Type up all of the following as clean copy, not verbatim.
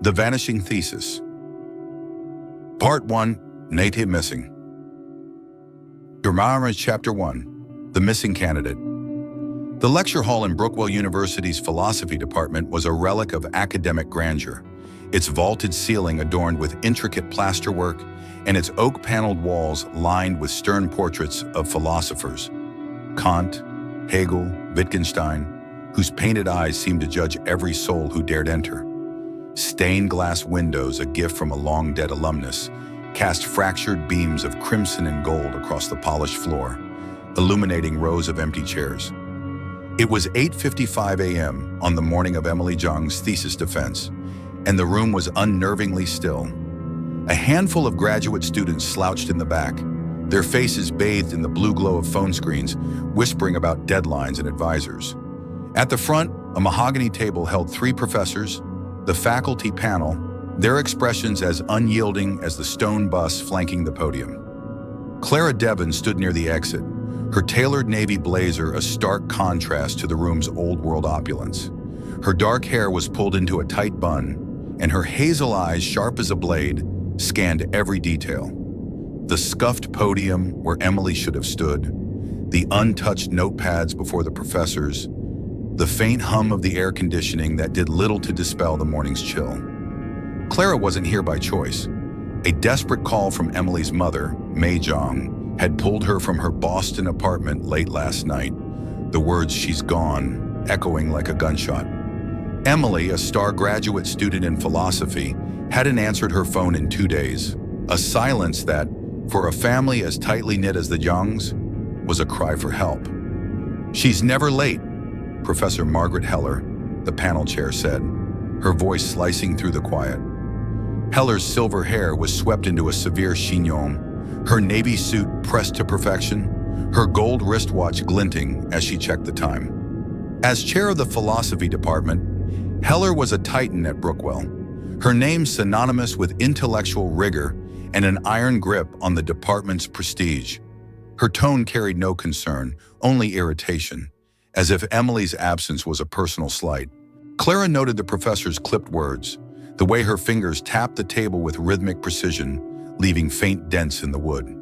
The Vanishing Thesis. Part 1, Native Missing. Urmara Chapter 1, The Missing Candidate. The lecture hall in Brookwell University's philosophy department was a relic of academic grandeur, its vaulted ceiling adorned with intricate plasterwork and its oak-paneled walls lined with stern portraits of philosophers, Kant, Hegel, Wittgenstein, whose painted eyes seemed to judge every soul who dared enter. Stained glass windows, a gift from a long-dead alumnus, cast fractured beams of crimson and gold across the polished floor, illuminating rows of empty chairs. It was 8:55 a.m. on the morning of Emily Zhang's thesis defense, and the room was unnervingly still. A handful of graduate students slouched in the back, their faces bathed in the blue glow of phone screens, whispering about deadlines and advisors. At the front, a mahogany table held 3 professors, the faculty panel, their expressions as unyielding as the stone bus flanking the podium. Clara Devon stood near the exit, her tailored navy blazer a stark contrast to the room's old-world opulence. Her dark hair was pulled into a tight bun, and her hazel eyes, sharp as a blade, scanned every detail. The scuffed podium where Emily should have stood, the untouched notepads before the professors, the faint hum of the air conditioning that did little to dispel the morning's chill. Clara wasn't here by choice. A desperate call from Emily's mother, Mei Zhang, had pulled her from her Boston apartment late last night, the words "she's gone" echoing like a gunshot. Emily, a star graduate student in philosophy, hadn't answered her phone in 2 days, a silence that, for a family as tightly knit as the Zhangs, was a cry for help. "She's never late," Professor Margaret Heller, the panel chair, said, her voice slicing through the quiet. Heller's silver hair was swept into a severe chignon, her navy suit pressed to perfection, her gold wristwatch glinting as she checked the time. As chair of the philosophy department, Heller was a titan at Brookwell, her name synonymous with intellectual rigor and an iron grip on the department's prestige. Her tone carried no concern, only irritation, as if Emily's absence was a personal slight. Clara noted the professor's clipped words, the way her fingers tapped the table with rhythmic precision, leaving faint dents in the wood.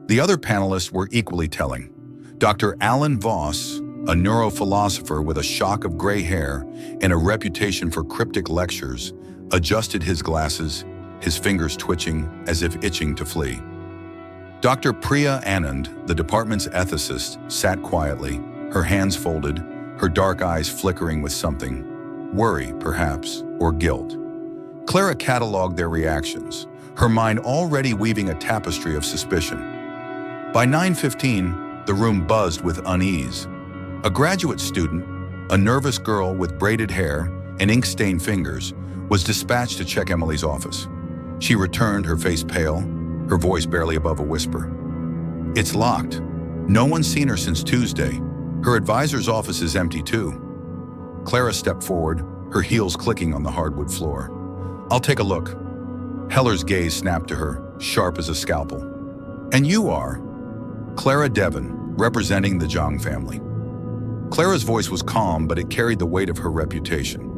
The other panelists were equally telling. Dr. Alan Voss, a neurophilosopher with a shock of gray hair and a reputation for cryptic lectures, adjusted his glasses, his fingers twitching as if itching to flee. Dr. Priya Anand, the department's ethicist, sat quietly, her hands folded, her dark eyes flickering with something, worry, perhaps, or guilt. Clara cataloged their reactions, her mind already weaving a tapestry of suspicion. By 9:15, the room buzzed with unease. A graduate student, a nervous girl with braided hair and ink-stained fingers, was dispatched to check Emily's office. She returned, her face pale, her voice barely above a whisper. "It's locked. No one's seen her since Tuesday. Her advisor's office is empty too." Clara stepped forward, her heels clicking on the hardwood floor. "I'll take a look." Heller's gaze snapped to her, sharp as a scalpel. "And you are?" "Clara Devon, representing the Zhang family." Clara's voice was calm, but it carried the weight of her reputation.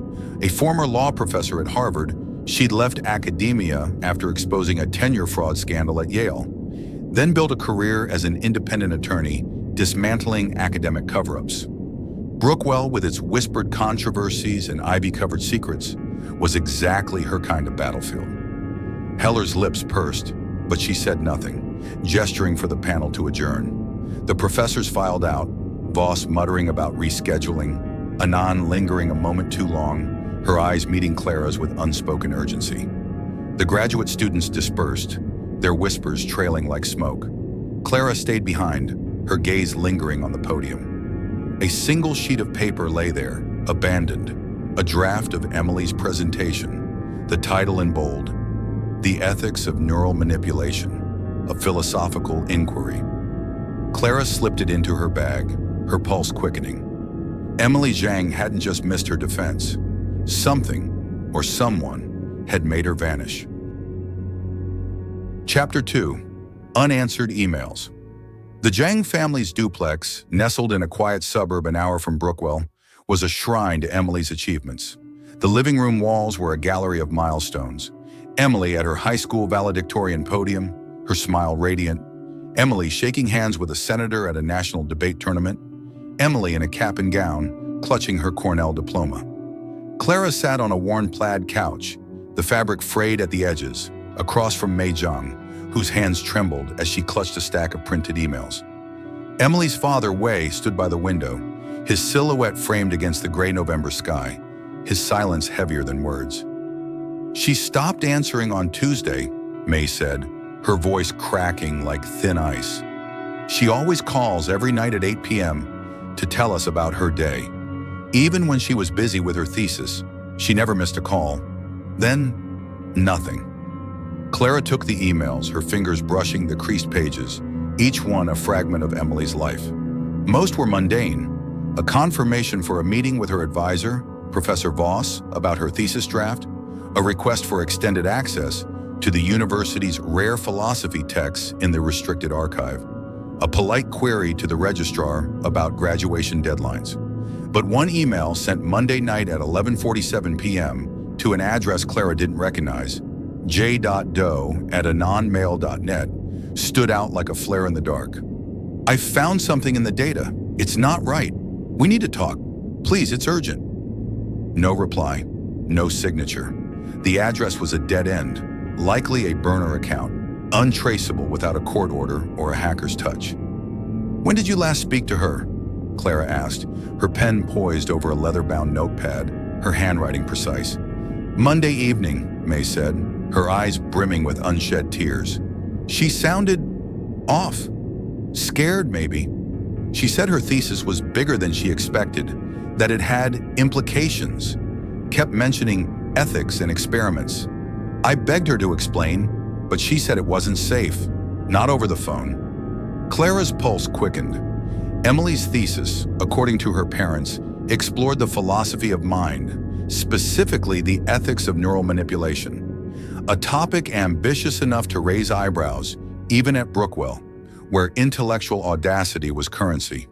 A former law professor at Harvard, she'd left academia after exposing a tenure fraud scandal at Yale, then built a career as an independent attorney, dismantling academic cover-ups. Brookwell, with its whispered controversies and ivy-covered secrets, was exactly her kind of battlefield. Heller's lips pursed, but she said nothing, gesturing for the panel to adjourn. The professors filed out, Voss muttering about rescheduling, Anand lingering a moment too long, her eyes meeting Clara's with unspoken urgency. The graduate students dispersed, their whispers trailing like smoke. Clara stayed behind, her gaze lingering on the podium. A single sheet of paper lay there, abandoned, a draft of Emily's presentation, the title in bold, "The Ethics of Neural Manipulation, a Philosophical Inquiry." Clara slipped it into her bag, her pulse quickening. Emily Zhang hadn't just missed her defense. Something, or someone, had made her vanish. Chapter 2, Unanswered Emails. The Zhang family's duplex, nestled in a quiet suburb an hour from Brookwell, was a shrine to Emily's achievements. The living room walls were a gallery of milestones. Emily at her high school valedictorian podium, her smile radiant. Emily shaking hands with a senator at a national debate tournament. Emily in a cap and gown, clutching her Cornell diploma. Clara sat on a worn plaid couch, the fabric frayed at the edges, across from Mei Zhang, whose hands trembled as she clutched a stack of printed emails. Emily's father, Wei, stood by the window, his silhouette framed against the gray November sky, his silence heavier than words. She stopped answering on Tuesday, Mei said, her voice cracking like thin ice. She always calls every night at 8 p.m. to tell us about her day. Even when she was busy with her thesis, she never missed a call. Then, nothing. Clara took the emails, her fingers brushing the creased pages, each one a fragment of Emily's life. Most were mundane, a confirmation for a meeting with her advisor, Professor Voss, about her thesis draft, a request for extended access to the university's rare philosophy texts in the restricted archive, a polite query to the registrar about graduation deadlines. But one email sent Monday night at 11:47 p.m. to an address Clara didn't recognize, j.doe@anonmail.net, stood out like a flare in the dark. "I found something in the data. It's not right. We need to talk. Please, it's urgent." No reply, no signature. The address was a dead end, likely a burner account, untraceable without a court order or a hacker's touch. "When did you last speak to her?" Clara asked, her pen poised over a leather-bound notepad, her handwriting precise. "Monday evening," Mei said, her eyes brimming with unshed tears. She sounded off. Scared, maybe. She said her thesis was bigger than she expected, that it had implications, kept mentioning ethics and experiments. I begged her to explain, but she said it wasn't safe, not over the phone. Clara's pulse quickened. Emily's thesis, according to her parents, explored the philosophy of mind, specifically the ethics of neural manipulation, a topic ambitious enough to raise eyebrows, even at Brookwell, where intellectual audacity was currency.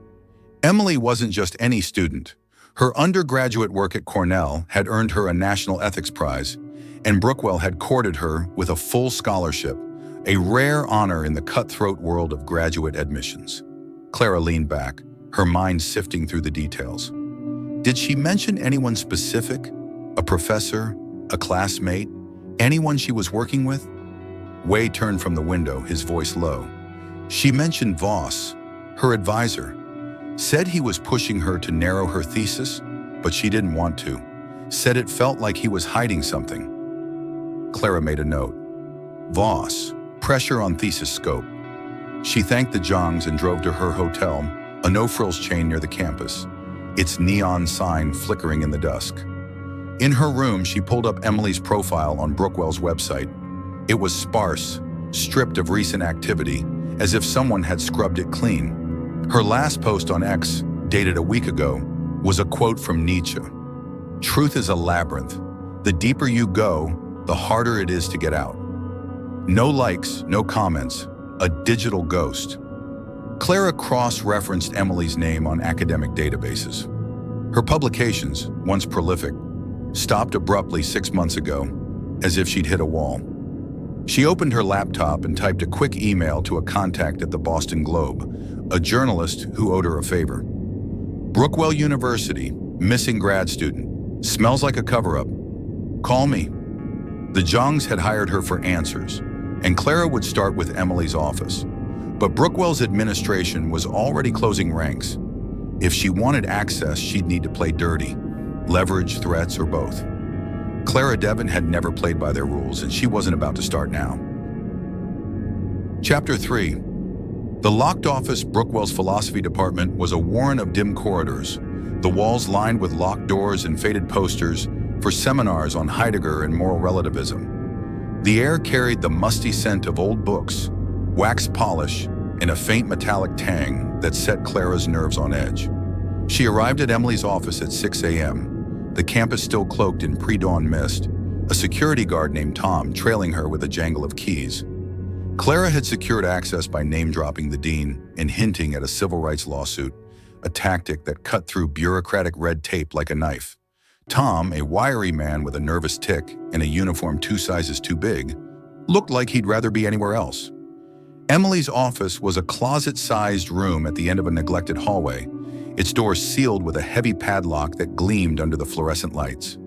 Emily wasn't just any student. Her undergraduate work at Cornell had earned her a National Ethics Prize, and Brookwell had courted her with a full scholarship, a rare honor in the cutthroat world of graduate admissions. Clara leaned back, her mind sifting through the details. Did she mention anyone specific? A professor? A classmate? Anyone she was working with? Wei turned from the window, his voice low. She mentioned Voss, her advisor. Said he was pushing her to narrow her thesis, but she didn't want to. Said it felt like he was hiding something. Clara made a note. Voss, pressure on thesis scope. She thanked the Zhangs and drove to her hotel, a no-frills chain near the campus, its neon sign flickering in the dusk. In her room, she pulled up Emily's profile on Brookwell's website. It was sparse, stripped of recent activity, as if someone had scrubbed it clean. Her last post on X, dated a week ago, was a quote from Nietzsche. "Truth is a labyrinth. The deeper you go, the harder it is to get out." No likes, no comments, a digital ghost. Clara cross-referenced Emily's name on academic databases. Her publications, once prolific, stopped abruptly 6 months ago, as if she'd hit a wall. She opened her laptop and typed a quick email to a contact at the Boston Globe, a journalist who owed her a favor. "Brookwell University, missing grad student. Smells like a cover-up. Call me." The Zhangs had hired her for answers, and Clara would start with Emily's office. But Brookwell's administration was already closing ranks. If she wanted access, she'd need to play dirty. Leverage, threats, or both. Clara Devon had never played by their rules, and she wasn't about to start now. Chapter 3. The locked office, Brookwell's philosophy department, was a warren of dim corridors, the walls lined with locked doors and faded posters for seminars on Heidegger and moral relativism. The air carried the musty scent of old books, wax polish, and a faint metallic tang that set Clara's nerves on edge. She arrived at Emily's office at 6 a.m., the campus still cloaked in pre-dawn mist, a security guard named Tom trailing her with a jangle of keys. Clara had secured access by name-dropping the dean and hinting at a civil rights lawsuit, a tactic that cut through bureaucratic red tape like a knife. Tom, a wiry man with a nervous tic and a uniform 2 sizes too big, looked like he'd rather be anywhere else. Emily's office was a closet-sized room at the end of a neglected hallway, its doors sealed with a heavy padlock that gleamed under the fluorescent lights.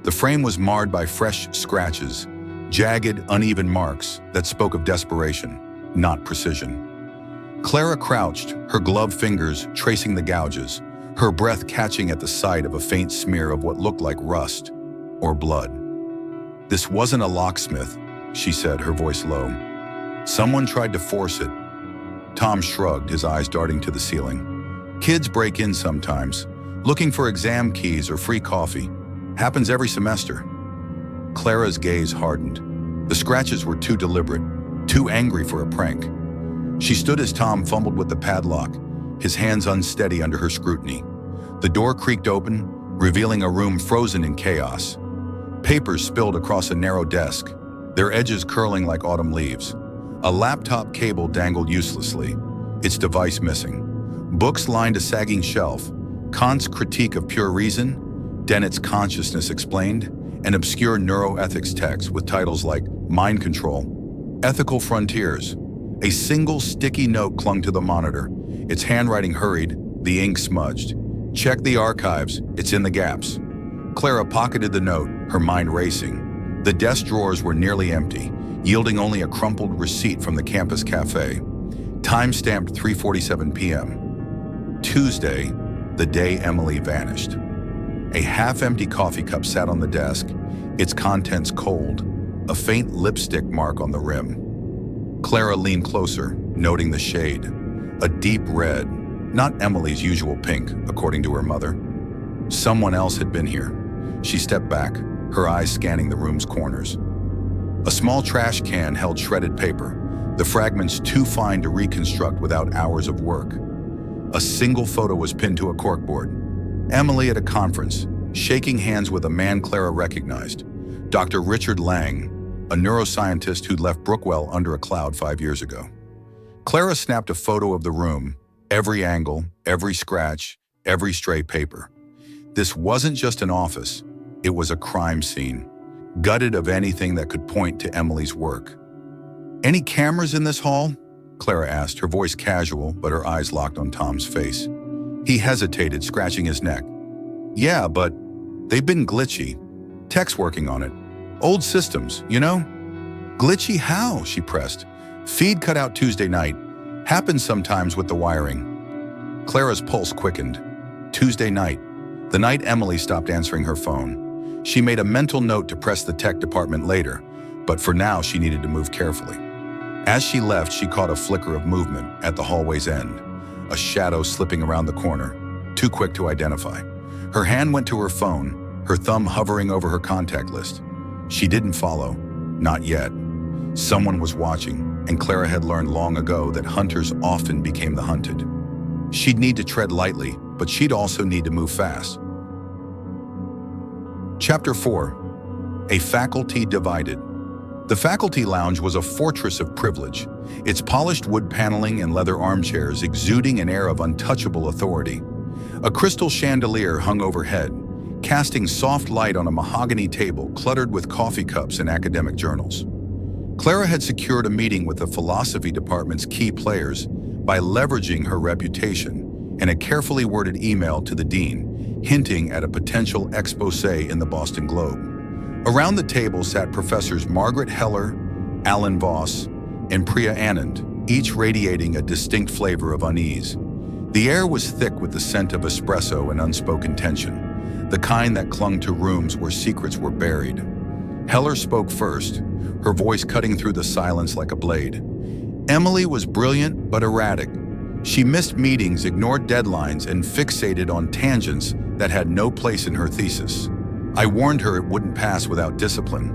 The frame was marred by fresh scratches, jagged, uneven marks that spoke of desperation, not precision. Clara crouched, her gloved fingers tracing the gouges, her breath catching at the sight of a faint smear of what looked like rust or blood. "This wasn't a locksmith," she said, her voice low. "Someone tried to force it." Tom shrugged, his eyes darting to the ceiling. "Kids break in sometimes, looking for exam keys or free coffee. Happens every semester." Clara's gaze hardened. The scratches were too deliberate, too angry for a prank. She stood as Tom fumbled with the padlock, his hands unsteady under her scrutiny. The door creaked open, revealing a room frozen in chaos. Papers spilled across a narrow desk, their edges curling like autumn leaves. A laptop cable dangled uselessly, its device missing. Books lined a sagging shelf, Kant's Critique of Pure Reason, Dennett's Consciousness Explained, an obscure neuroethics text with titles like Mind Control, Ethical Frontiers. A single sticky note clung to the monitor, its handwriting hurried, the ink smudged. "Check the archives, it's in the gaps." Clara pocketed the note, her mind racing. The desk drawers were nearly empty, yielding only a crumpled receipt from the campus cafe. Time-stamped 3:47 p.m. Tuesday, the day Emily vanished. A half-empty coffee cup sat on the desk, its contents cold, a faint lipstick mark on the rim. Clara leaned closer, noting the shade. A deep red, not Emily's usual pink, according to her mother. Someone else had been here. She stepped back, her eyes scanning the room's corners. A small trash can held shredded paper, the fragments too fine to reconstruct without hours of work. A single photo was pinned to a corkboard. Emily at a conference, shaking hands with a man Clara recognized, Dr. Richard Lang, a neuroscientist who'd left Brookwell under a cloud 5 years ago. Clara snapped a photo of the room, every angle, every scratch, every stray paper. This wasn't just an office, it was a crime scene, gutted of anything that could point to Emily's work. "Any cameras in this hall?" Clara asked, her voice casual, but her eyes locked on Tom's face. He hesitated, scratching his neck. "Yeah, but they've been glitchy. Tech's working on it. Old systems, you know?" "Glitchy how?" she pressed. "Feed cut out Tuesday night. Happens sometimes with the wiring." Clara's pulse quickened. Tuesday night, the night Emily stopped answering her phone. She made a mental note to press the tech department later, but for now she needed to move carefully. As she left, she caught a flicker of movement at the hallway's end, a shadow slipping around the corner, too quick to identify. Her hand went to her phone, her thumb hovering over her contact list. She didn't follow, not yet. Someone was watching, and Clara had learned long ago that hunters often became the hunted. She'd need to tread lightly, but she'd also need to move fast. Chapter 4. A Faculty Divided. The faculty lounge was a fortress of privilege, its polished wood paneling and leather armchairs exuding an air of untouchable authority. A crystal chandelier hung overhead, casting soft light on a mahogany table cluttered with coffee cups and academic journals. Clara had secured a meeting with the philosophy department's key players by leveraging her reputation and a carefully worded email to the dean, hinting at a potential exposé in the Boston Globe. Around the table sat Professors Margaret Heller, Alan Voss, and Priya Anand, each radiating a distinct flavor of unease. The air was thick with the scent of espresso and unspoken tension, the kind that clung to rooms where secrets were buried. Heller spoke first, her voice cutting through the silence like a blade. Emily was brilliant but erratic. She missed meetings, ignored deadlines, and fixated on tangents that had no place in her thesis. I warned her it wouldn't pass without discipline.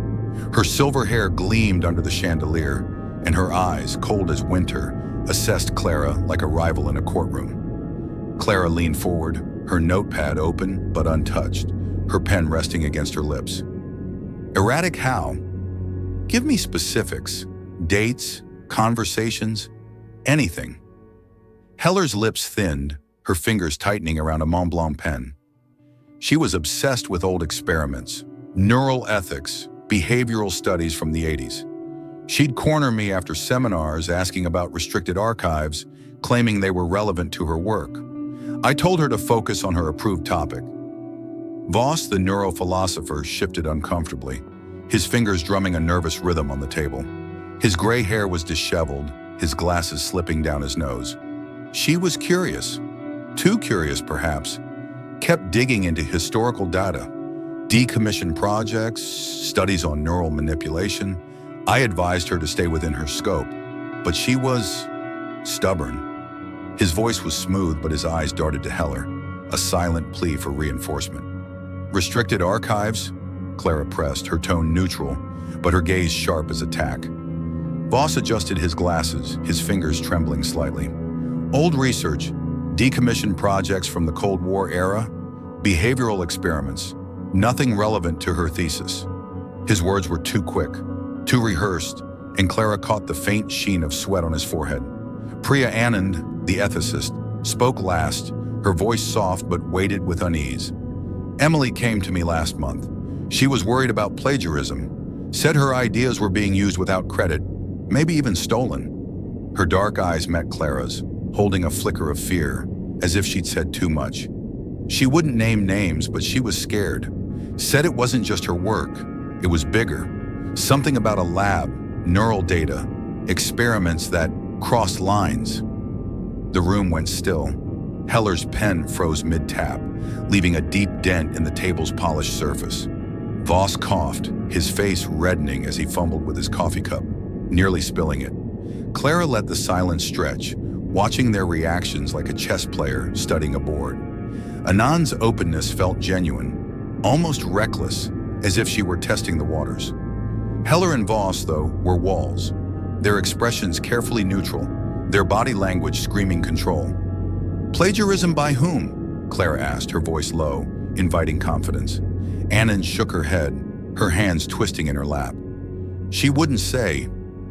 Her silver hair gleamed under the chandelier, and her eyes, cold as winter, assessed Clara like a rival in a courtroom. Clara leaned forward, her notepad open but untouched, her pen resting against her lips. "Erratic how? Give me specifics, dates, conversations, anything." Heller's lips thinned, her fingers tightening around a Mont Blanc pen. She was obsessed with old experiments, neural ethics, behavioral studies from the 80s. She'd corner me after seminars asking about restricted archives, claiming they were relevant to her work. I told her to focus on her approved topic. Voss, the neurophilosopher, shifted uncomfortably, his fingers drumming a nervous rhythm on the table. His gray hair was disheveled, his glasses slipping down his nose. She was curious, too curious perhaps, kept digging into historical data, decommissioned projects, studies on neural manipulation. I advised her to stay within her scope, but she was stubborn. His voice was smooth, but his eyes darted to Heller, a silent plea for reinforcement. Restricted archives? Clara pressed, her tone neutral, but her gaze sharp as attack. Voss adjusted his glasses, his fingers trembling slightly. Old research, decommissioned projects from the Cold War era, behavioral experiments, nothing relevant to her thesis. His words were too quick, too rehearsed, and Clara caught the faint sheen of sweat on his forehead. Priya Anand, the ethicist, spoke last, her voice soft but weighted with unease. Emily came to me last month. She was worried about plagiarism, said her ideas were being used without credit, maybe even stolen. Her dark eyes met Clara's, holding a flicker of fear, as if she'd said too much. She wouldn't name names, but she was scared. Said it wasn't just her work, it was bigger. Something about a lab, neural data, experiments that crossed lines. The room went still. Heller's pen froze mid-tap, leaving a deep dent in the table's polished surface. Voss coughed, his face reddening as he fumbled with his coffee cup, nearly spilling it. Clara let the silence stretch, watching their reactions like a chess player studying a board. Anand's openness felt genuine, almost reckless, as if she were testing the waters. Heller and Voss, though, were walls, their expressions carefully neutral, their body language screaming control. Plagiarism by whom? Clara asked, her voice low, inviting confidence. Anand shook her head, her hands twisting in her lap. She wouldn't say,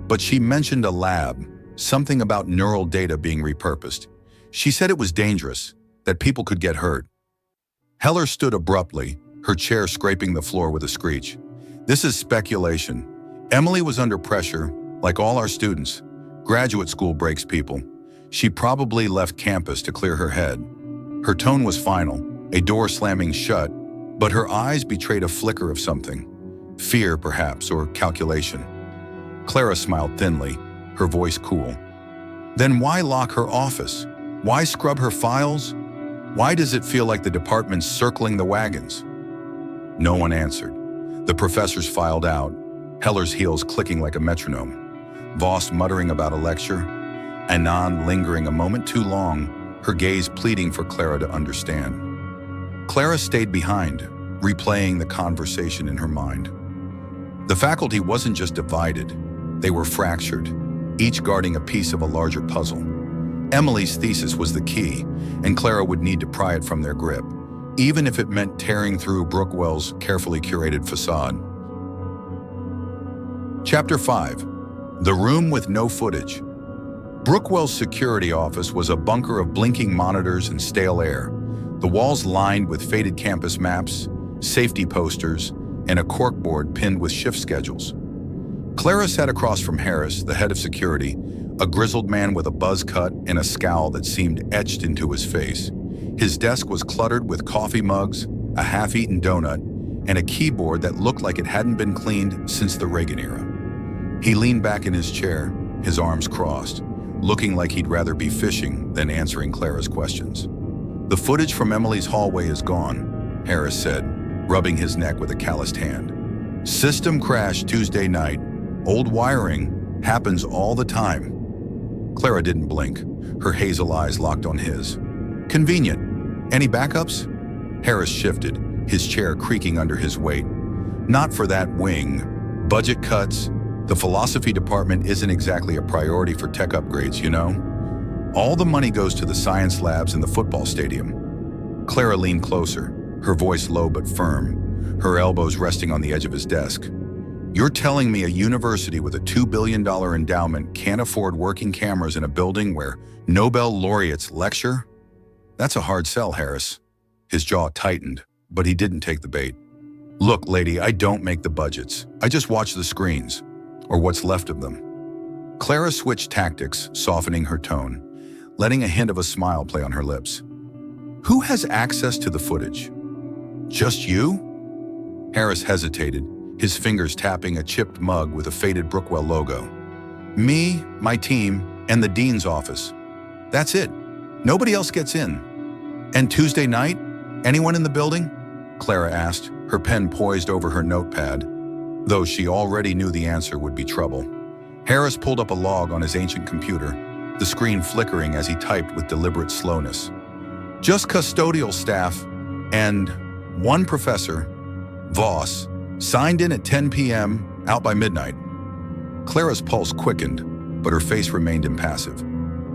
but she mentioned a lab, something about neural data being repurposed. She said it was dangerous, that people could get hurt. Heller stood abruptly, her chair scraping the floor with a screech. This is speculation. Emily was under pressure, like all our students. Graduate school breaks people. She probably left campus to clear her head. Her tone was final, a door slamming shut, but her eyes betrayed a flicker of something. Fear, perhaps, or calculation. Clara smiled thinly, her voice cool. Then why lock her office? Why scrub her files? Why does it feel like the department's circling the wagons? No one answered. The professors filed out, Heller's heels clicking like a metronome. Voss muttering about a lecture, Anand lingering a moment too long, her gaze pleading for Clara to understand. Clara stayed behind, replaying the conversation in her mind. The faculty wasn't just divided, they were fractured, each guarding a piece of a larger puzzle. Emily's thesis was the key, and Clara would need to pry it from their grip, even if it meant tearing through Brookwell's carefully curated facade. Chapter 5. The Room with No Footage. Brookwell's security office was a bunker of blinking monitors and stale air, the walls lined with faded campus maps, safety posters, and a corkboard pinned with shift schedules. Clara sat across from Harris, the head of security, a grizzled man with a buzz cut and a scowl that seemed etched into his face. His desk was cluttered with coffee mugs, a half-eaten donut, and a keyboard that looked like it hadn't been cleaned since the Reagan era. He leaned back in his chair, his arms crossed, looking like he'd rather be fishing than answering Clara's questions. The footage from Emily's hallway is gone, Harris said, rubbing his neck with a calloused hand. System crash Tuesday night. Old wiring. Happens all the time. Clara didn't blink, her hazel eyes locked on his. Convenient. Any backups? Harris shifted, his chair creaking under his weight. Not for that wing. Budget cuts. The philosophy department isn't exactly a priority for tech upgrades, you know? All the money goes to the science labs in the football stadium. Clara leaned closer, her voice low but firm, her elbows resting on the edge of his desk. You're telling me a university with a $2 billion endowment can't afford working cameras in a building where Nobel laureates lecture? That's a hard sell, Harris. His jaw tightened, but he didn't take the bait. Look, lady, I don't make the budgets. I just watch the screens, or what's left of them. Clara switched tactics, softening her tone, letting a hint of a smile play on her lips. Who has access to the footage? Just you? Harris hesitated, his fingers tapping a chipped mug with a faded Brookwell logo. Me, my team, and the dean's office. That's it. Nobody else gets in. And Tuesday night? Anyone in the building? Clara asked, her pen poised over her notepad, though she already knew the answer would be trouble. Harris pulled up a log on his ancient computer, the screen flickering as he typed with deliberate slowness. Just custodial staff and one professor, Voss, signed in at 10 p.m., out by midnight. Clara's pulse quickened, but her face remained impassive.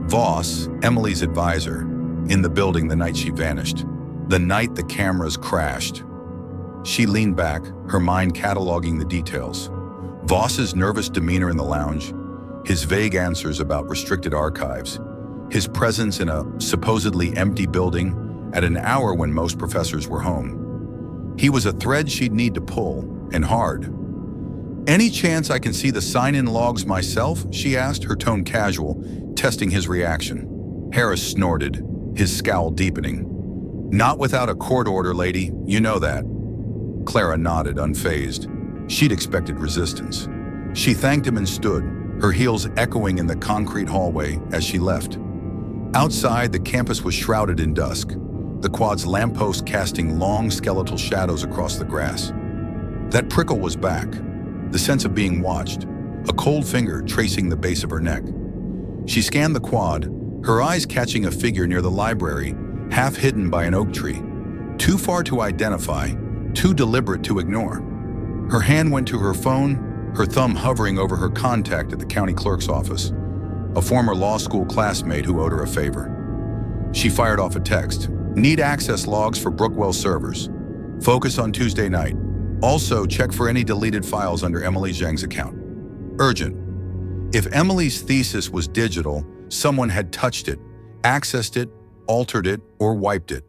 Voss, Emily's advisor, in the building the night she vanished, the night the cameras crashed. She leaned back, her mind cataloging the details. Voss's nervous demeanor in the lounge, his vague answers about restricted archives, his presence in a supposedly empty building at an hour when most professors were home. He was a thread she'd need to pull, and hard. Any chance I can see the sign-in logs myself? She asked, her tone casual, testing his reaction. Harris snorted, his scowl deepening. Not without a court order, lady, you know that. Clara nodded, unfazed. She'd expected resistance. She thanked him and stood, her heels echoing in the concrete hallway as she left. Outside, the campus was shrouded in dusk, the quad's lamppost casting long skeletal shadows across the grass. That prickle was back, the sense of being watched, a cold finger tracing the base of her neck. She scanned the quad, her eyes catching a figure near the library, half hidden by an oak tree, too far to identify, too deliberate to ignore. Her hand went to her phone, her thumb hovering over her contact at the county clerk's office, a former law school classmate who owed her a favor. She fired off a text. Need access logs for Brookwell servers. Focus on Tuesday night. Also, check for any deleted files under Emily Zhang's account. Urgent. If Emily's thesis was digital, someone had touched it, accessed it, altered it, or wiped it.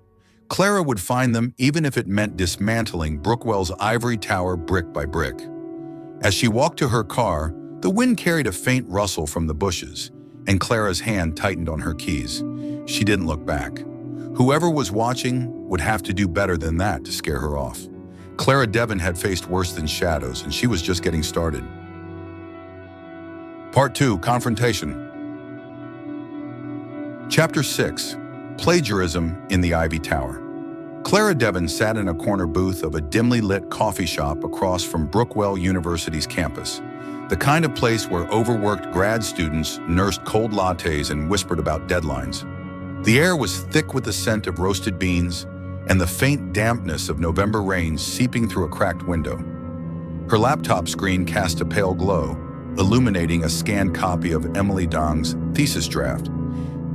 Clara would find them even if it meant dismantling Brookwell's ivory tower brick by brick. As she walked to her car, the wind carried a faint rustle from the bushes, and Clara's hand tightened on her keys. She didn't look back. Whoever was watching would have to do better than that to scare her off. Clara Devon had faced worse than shadows, and she was just getting started. Part 2, Confrontation. Chapter 6, Plagiarism in the Ivy Tower. Clara Devon sat in a corner booth of a dimly lit coffee shop across from Brookwell University's campus, the kind of place where overworked grad students nursed cold lattes and whispered about deadlines. The air was thick with the scent of roasted beans and the faint dampness of November rain seeping through a cracked window. Her laptop screen cast a pale glow, illuminating a scanned copy of Emily Dong's thesis draft,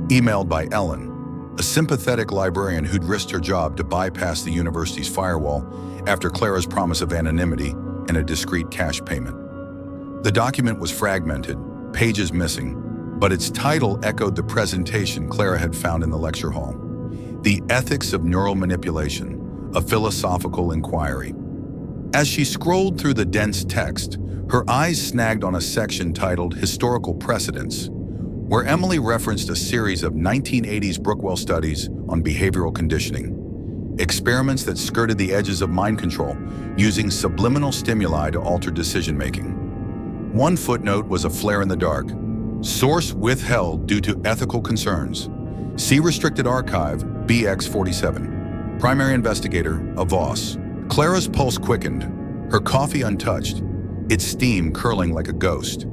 emailed by Ellen, a sympathetic librarian who'd risked her job to bypass the university's firewall after Clara's promise of anonymity and a discreet cash payment. The document was fragmented, pages missing, but its title echoed the presentation Clara had found in the lecture hall. The Ethics of Neural Manipulation, a Philosophical Inquiry. As she scrolled through the dense text, her eyes snagged on a section titled Historical Precedents, where Emily referenced a series of 1980s Brookwell studies on behavioral conditioning, experiments that skirted the edges of mind control, using subliminal stimuli to alter decision-making. One footnote was a flare in the dark. Source withheld due to ethical concerns. See Restricted Archive, BX47. Primary investigator, a Voss. Clara's pulse quickened, her coffee untouched, its steam curling like a ghost.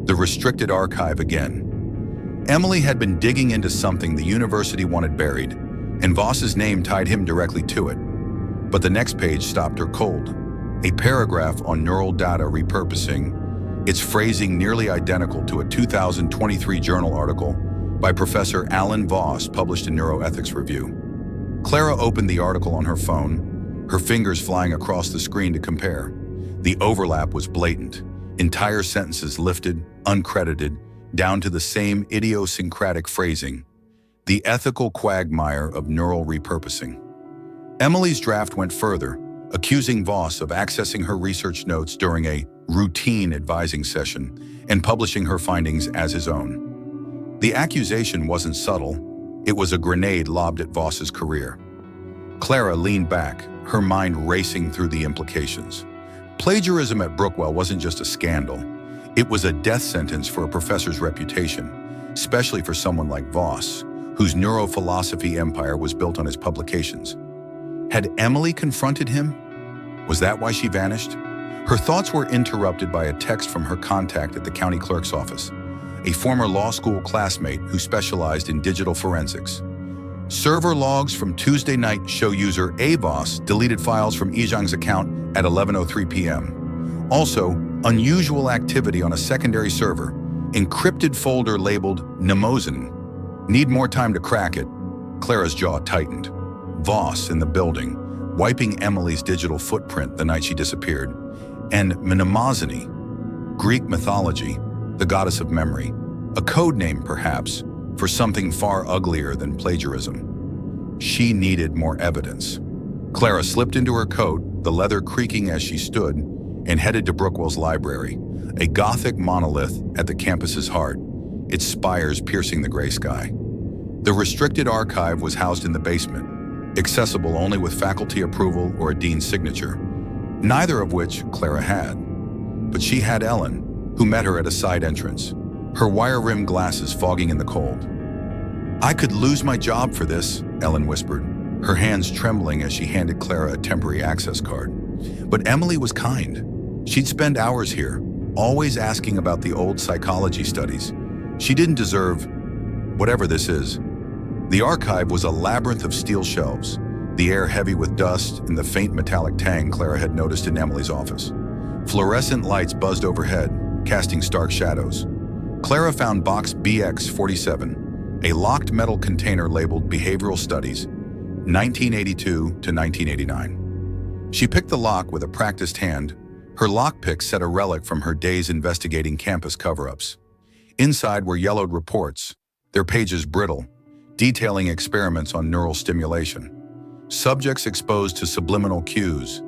The Restricted Archive again. Emily had been digging into something the university wanted buried, and Voss's name tied him directly to it. But the next page stopped her cold. A paragraph on neural data repurposing, its phrasing nearly identical to a 2023 journal article by Professor Alan Voss published in Neuroethics Review. Clara opened the article on her phone, her fingers flying across the screen to compare. The overlap was blatant. Entire sentences lifted, uncredited, down to the same idiosyncratic phrasing. The ethical quagmire of neural repurposing. Emily's draft went further, accusing Voss of accessing her research notes during a routine advising session and publishing her findings as his own. The accusation wasn't subtle, it was a grenade lobbed at Voss's career. Clara leaned back, her mind racing through the implications. Plagiarism at Brookwell wasn't just a scandal, it was a death sentence for a professor's reputation, especially for someone like Voss, whose neurophilosophy empire was built on his publications. Had Emily confronted him? Was that why she vanished? Her thoughts were interrupted by a text from her contact at the county clerk's office, a former law school classmate who specialized in digital forensics. Server logs from Tuesday night show user A. Voss deleted files from Zhang's account at 11:03 p.m. Also, unusual activity on a secondary server, encrypted folder labeled Mnemosyne. Need more time to crack it. Clara's jaw tightened. Voss in the building, wiping Emily's digital footprint the night she disappeared. And Mnemosyne, Greek mythology, the goddess of memory, a code name perhaps, for something far uglier than plagiarism. She needed more evidence. Clara slipped into her coat, the leather creaking as she stood, and headed to Brookwell's library, a Gothic monolith at the campus's heart, its spires piercing the gray sky. The restricted archive was housed in the basement, accessible only with faculty approval or a dean's signature, neither of which Clara had. But she had Ellen, who met her at a side entrance, her wire-rimmed glasses fogging in the cold. "I could lose my job for this," Ellen whispered, her hands trembling as she handed Clara a temporary access card. But Emily was kind. She'd spend hours here, always asking about the old psychology studies. She didn't deserve whatever this is. The archive was a labyrinth of steel shelves, the air heavy with dust and the faint metallic tang Clara had noticed in Emily's office. Fluorescent lights buzzed overhead, casting stark shadows. Clara found box BX47, a locked metal container labeled Behavioral Studies, 1982 to 1989. She picked the lock with a practiced hand. Her lockpick set a relic from her days investigating campus cover-ups. Inside were yellowed reports, their pages brittle, detailing experiments on neural stimulation. Subjects exposed to subliminal cues,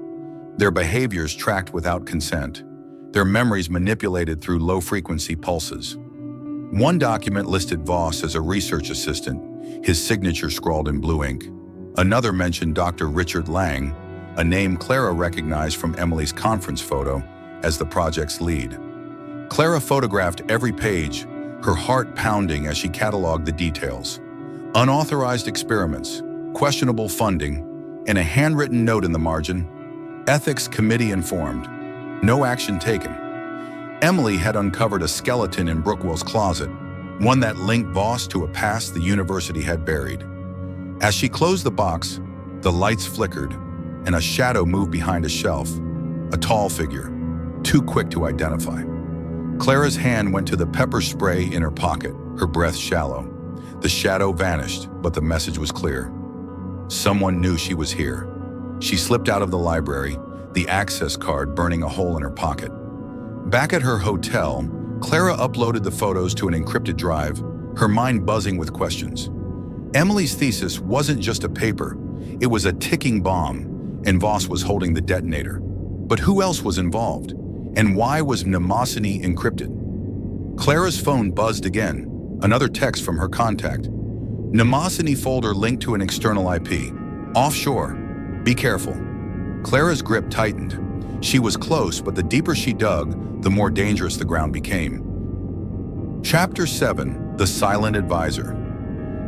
their behaviors tracked without consent, their memories manipulated through low-frequency pulses. One document listed Voss as a research assistant, his signature scrawled in blue ink. Another mentioned Dr. Richard Lang, a name Clara recognized from Emily's conference photo as the project's lead. Clara photographed every page, her heart pounding as she cataloged the details. Unauthorized experiments, questionable funding, and a handwritten note in the margin, "Ethics Committee informed. No action taken." Emily had uncovered a skeleton in Brookwell's closet, one that linked Voss to a past the university had buried. As she closed the box, the lights flickered, and a shadow moved behind a shelf, a tall figure, too quick to identify. Clara's hand went to the pepper spray in her pocket, her breath shallow. The shadow vanished, but the message was clear. Someone knew she was here. She slipped out of the library, the access card burning a hole in her pocket. Back at her hotel, Clara uploaded the photos to an encrypted drive, her mind buzzing with questions. Emily's thesis wasn't just a paper, it was a ticking bomb, and Voss was holding the detonator. But who else was involved? And why was Mnemosyne encrypted? Clara's phone buzzed again, another text from her contact. Mnemosyne folder linked to an external IP. Offshore. Be careful. Clara's grip tightened. She was close, but the deeper she dug, the more dangerous the ground became. Chapter 7. The Silent Advisor.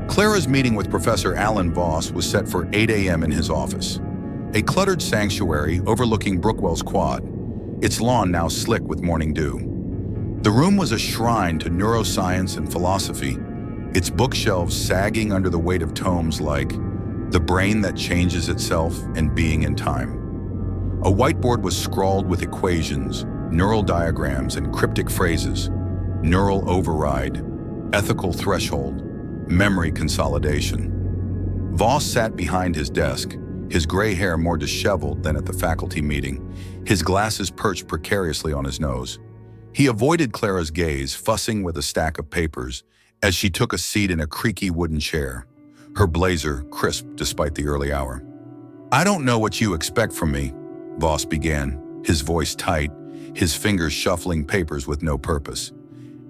Clara's meeting with Professor Alan Voss was set for 8 a.m. in his office. A cluttered sanctuary overlooking Brookwell's quad, its lawn now slick with morning dew. The room was a shrine to neuroscience and philosophy, its bookshelves sagging under the weight of tomes like The Brain That Changes Itself and Being in Time. A whiteboard was scrawled with equations, neural diagrams, and cryptic phrases: neural override, ethical threshold, memory consolidation. Voss sat behind his desk, his gray hair more disheveled than at the faculty meeting, his glasses perched precariously on his nose. He avoided Clara's gaze, fussing with a stack of papers, as she took a seat in a creaky wooden chair, her blazer crisp despite the early hour. I don't know what you expect from me, Voss began, his voice tight, his fingers shuffling papers with no purpose.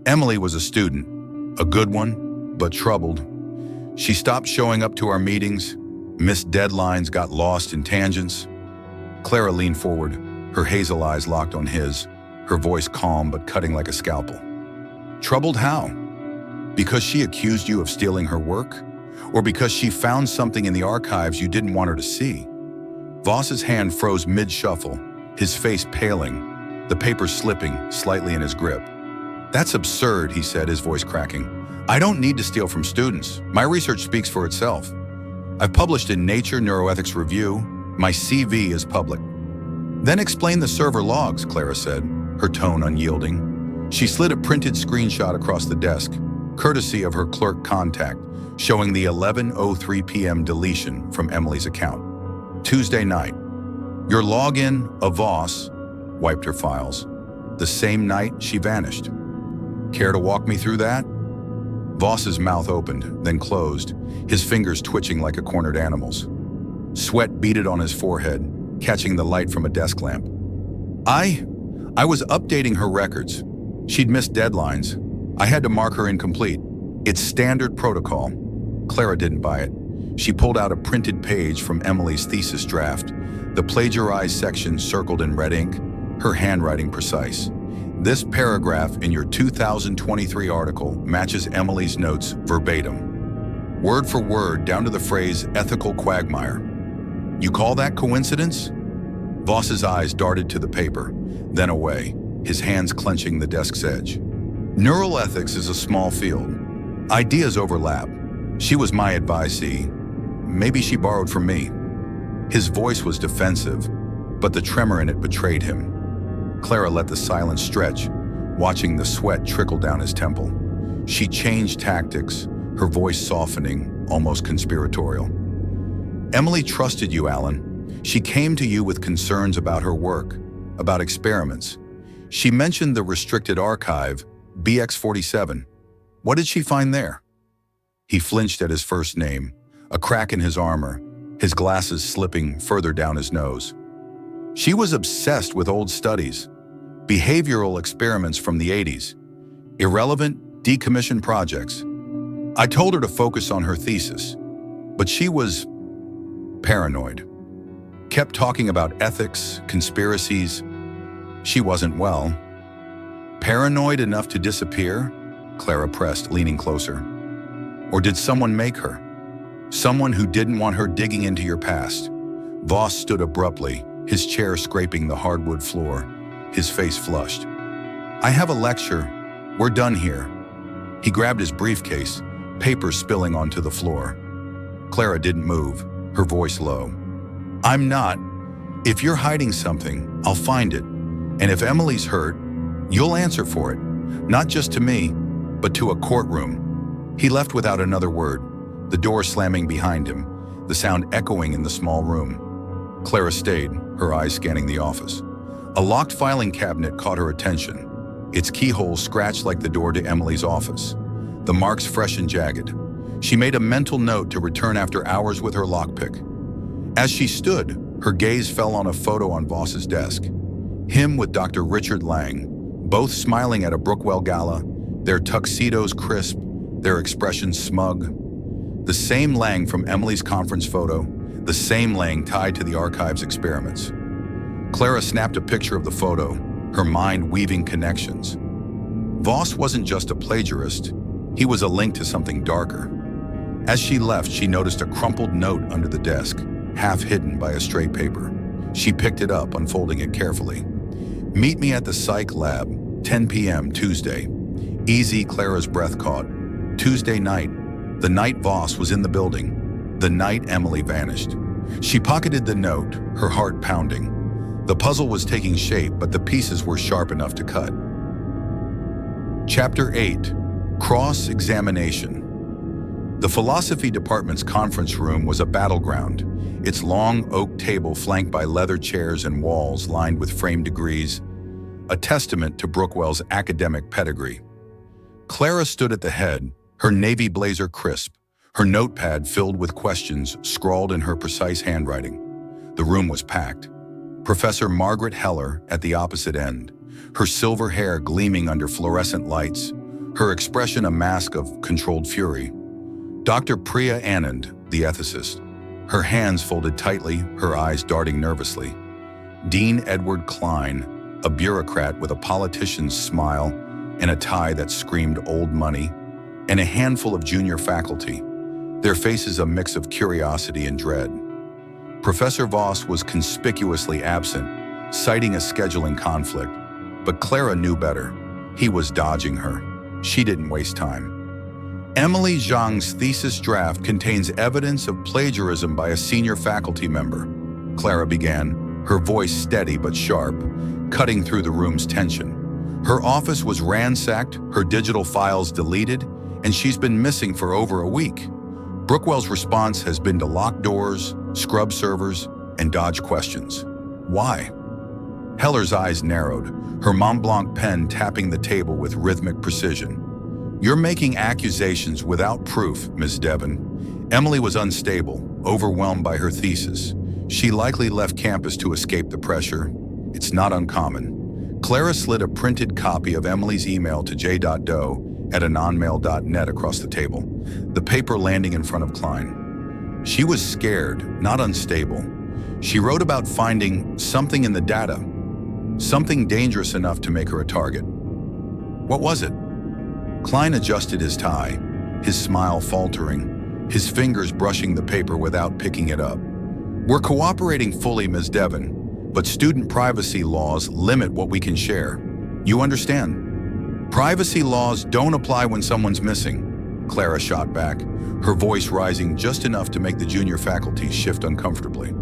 Emily was a student, a good one, but troubled. She stopped showing up to our meetings, missed deadlines, got lost in tangents. Clara leaned forward, her hazel eyes locked on his, her voice calm but cutting like a scalpel. Troubled how? Because she accused you of stealing her work? Or because she found something in the archives you didn't want her to see? Voss's hand froze mid-shuffle, his face paling, the paper slipping slightly in his grip. That's absurd, he said, his voice cracking. I don't need to steal from students. My research speaks for itself. I've published in Nature Neuroethics Review. My CV is public. Then explain the server logs, Clara said, her tone unyielding. She slid a printed screenshot across the desk, courtesy of her clerk contact, showing the 11:03 p.m. deletion from Emily's account. Tuesday night. Your login, a Voss, wiped her files. The same night she vanished. Care to walk me through that? Voss's mouth opened, then closed, his fingers twitching like a cornered animal's. Sweat beaded on his forehead, catching the light from a desk lamp. I was updating her records. She'd missed deadlines. I had to mark her incomplete. It's standard protocol. Clara didn't buy it. She pulled out a printed page from Emily's thesis draft, the plagiarized section circled in red ink, her handwriting precise. This paragraph in your 2023 article matches Emily's notes verbatim, word for word down to the phrase ethical quagmire. You call that coincidence? Voss's eyes darted to the paper, then away, his hands clenching the desk's edge. Neural ethics is a small field. Ideas overlap. She was my advisee. Maybe she borrowed from me. His voice was defensive, but the tremor in it betrayed him. Clara let the silence stretch, watching the sweat trickle down his temple. She changed tactics, her voice softening, almost conspiratorial. Emily trusted you, Alan. She came to you with concerns about her work, about experiments. She mentioned the restricted archive, BX47. What did she find there? He flinched at his first name, a crack in his armor, his glasses slipping further down his nose. She was obsessed with old studies, behavioral experiments from the 80s, irrelevant, decommissioned projects. I told her to focus on her thesis, but she was paranoid. Kept talking about ethics, conspiracies. She wasn't well. Paranoid enough to disappear? Clara pressed, leaning closer. Or did someone make her? Someone who didn't want her digging into your past. Voss stood abruptly, his chair scraping the hardwood floor, his face flushed. I have a lecture. We're done here. He grabbed his briefcase, papers spilling onto the floor. Clara didn't move, her voice low. I'm not. If you're hiding something, I'll find it. And if Emily's hurt, you'll answer for it. Not just to me, but to a courtroom. He left without another word, the door slamming behind him, the sound echoing in the small room. Clara stayed, her eyes scanning the office. A locked filing cabinet caught her attention, its keyhole scratched like the door to Emily's office, the marks fresh and jagged. She made a mental note to return after hours with her lockpick. As she stood, her gaze fell on a photo on Voss's desk. Him with Dr. Richard Lang, both smiling at a Brookwell gala, their tuxedos crisp, their expressions smug. The same Lang from Emily's conference photo, the same Lang tied to the archive's experiments. Clara snapped a picture of the photo, her mind weaving connections. Voss wasn't just a plagiarist, he was a link to something darker. As she left, she noticed a crumpled note under the desk, half hidden by a stray paper. She picked it up, unfolding it carefully. Meet me at the psych lab, 10 p.m. Tuesday. Easy, Clara's breath caught. Tuesday night, the night Voss was in the building, the night Emily vanished. She pocketed the note, her heart pounding. The puzzle was taking shape, but the pieces were sharp enough to cut. Chapter 8. Cross-Examination. The philosophy department's conference room was a battleground, its long oak table flanked by leather chairs and walls lined with framed degrees, a testament to Brookwell's academic pedigree. Clara stood at the head, her navy blazer crisp, her notepad filled with questions scrawled in her precise handwriting. The room was packed. Professor Margaret Heller at the opposite end, her silver hair gleaming under fluorescent lights, her expression a mask of controlled fury. Dr. Priya Anand, the ethicist, her hands folded tightly, her eyes darting nervously. Dean Edward Klein, a bureaucrat with a politician's smile and a tie that screamed old money, and a handful of junior faculty, their faces a mix of curiosity and dread. Professor Voss was conspicuously absent, citing a scheduling conflict, but Clara knew better. He was dodging her. She didn't waste time. Emily Zhang's thesis draft contains evidence of plagiarism by a senior faculty member, Clara began, her voice steady but sharp, cutting through the room's tension. Her office was ransacked, her digital files deleted, and she's been missing for over a week. Brookwell's response has been to lock doors, scrub servers, and dodge questions. Why? Heller's eyes narrowed, her Mont Blanc pen tapping the table with rhythmic precision. You're making accusations without proof, Ms. Devon. Emily was unstable, overwhelmed by her thesis. She likely left campus to escape the pressure. It's not uncommon. Clara slid a printed copy of Emily's email to j.doe@anonmail.net across the table, the paper landing in front of Klein. She was scared, not unstable. She wrote about finding something in the data, something dangerous enough to make her a target. What was it? Klein adjusted his tie, his smile faltering, his fingers brushing the paper without picking it up. We're cooperating fully, Ms. Devon, but student privacy laws limit what we can share. You understand? Privacy laws don't apply when someone's missing, Clara shot back, her voice rising just enough to make the junior faculty shift uncomfortably.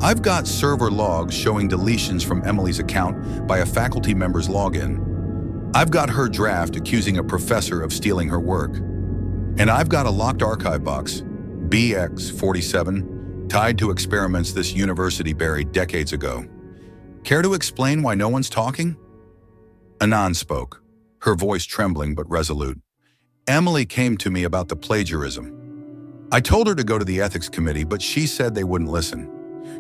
I've got server logs showing deletions from Emily's account by a faculty member's login. I've got her draft accusing a professor of stealing her work. And I've got a locked archive box, BX47, tied to experiments this university buried decades ago. Care to explain why no one's talking? Anand spoke, her voice trembling but resolute. Emily came to me about the plagiarism. I told her to go to the ethics committee, but she said they wouldn't listen.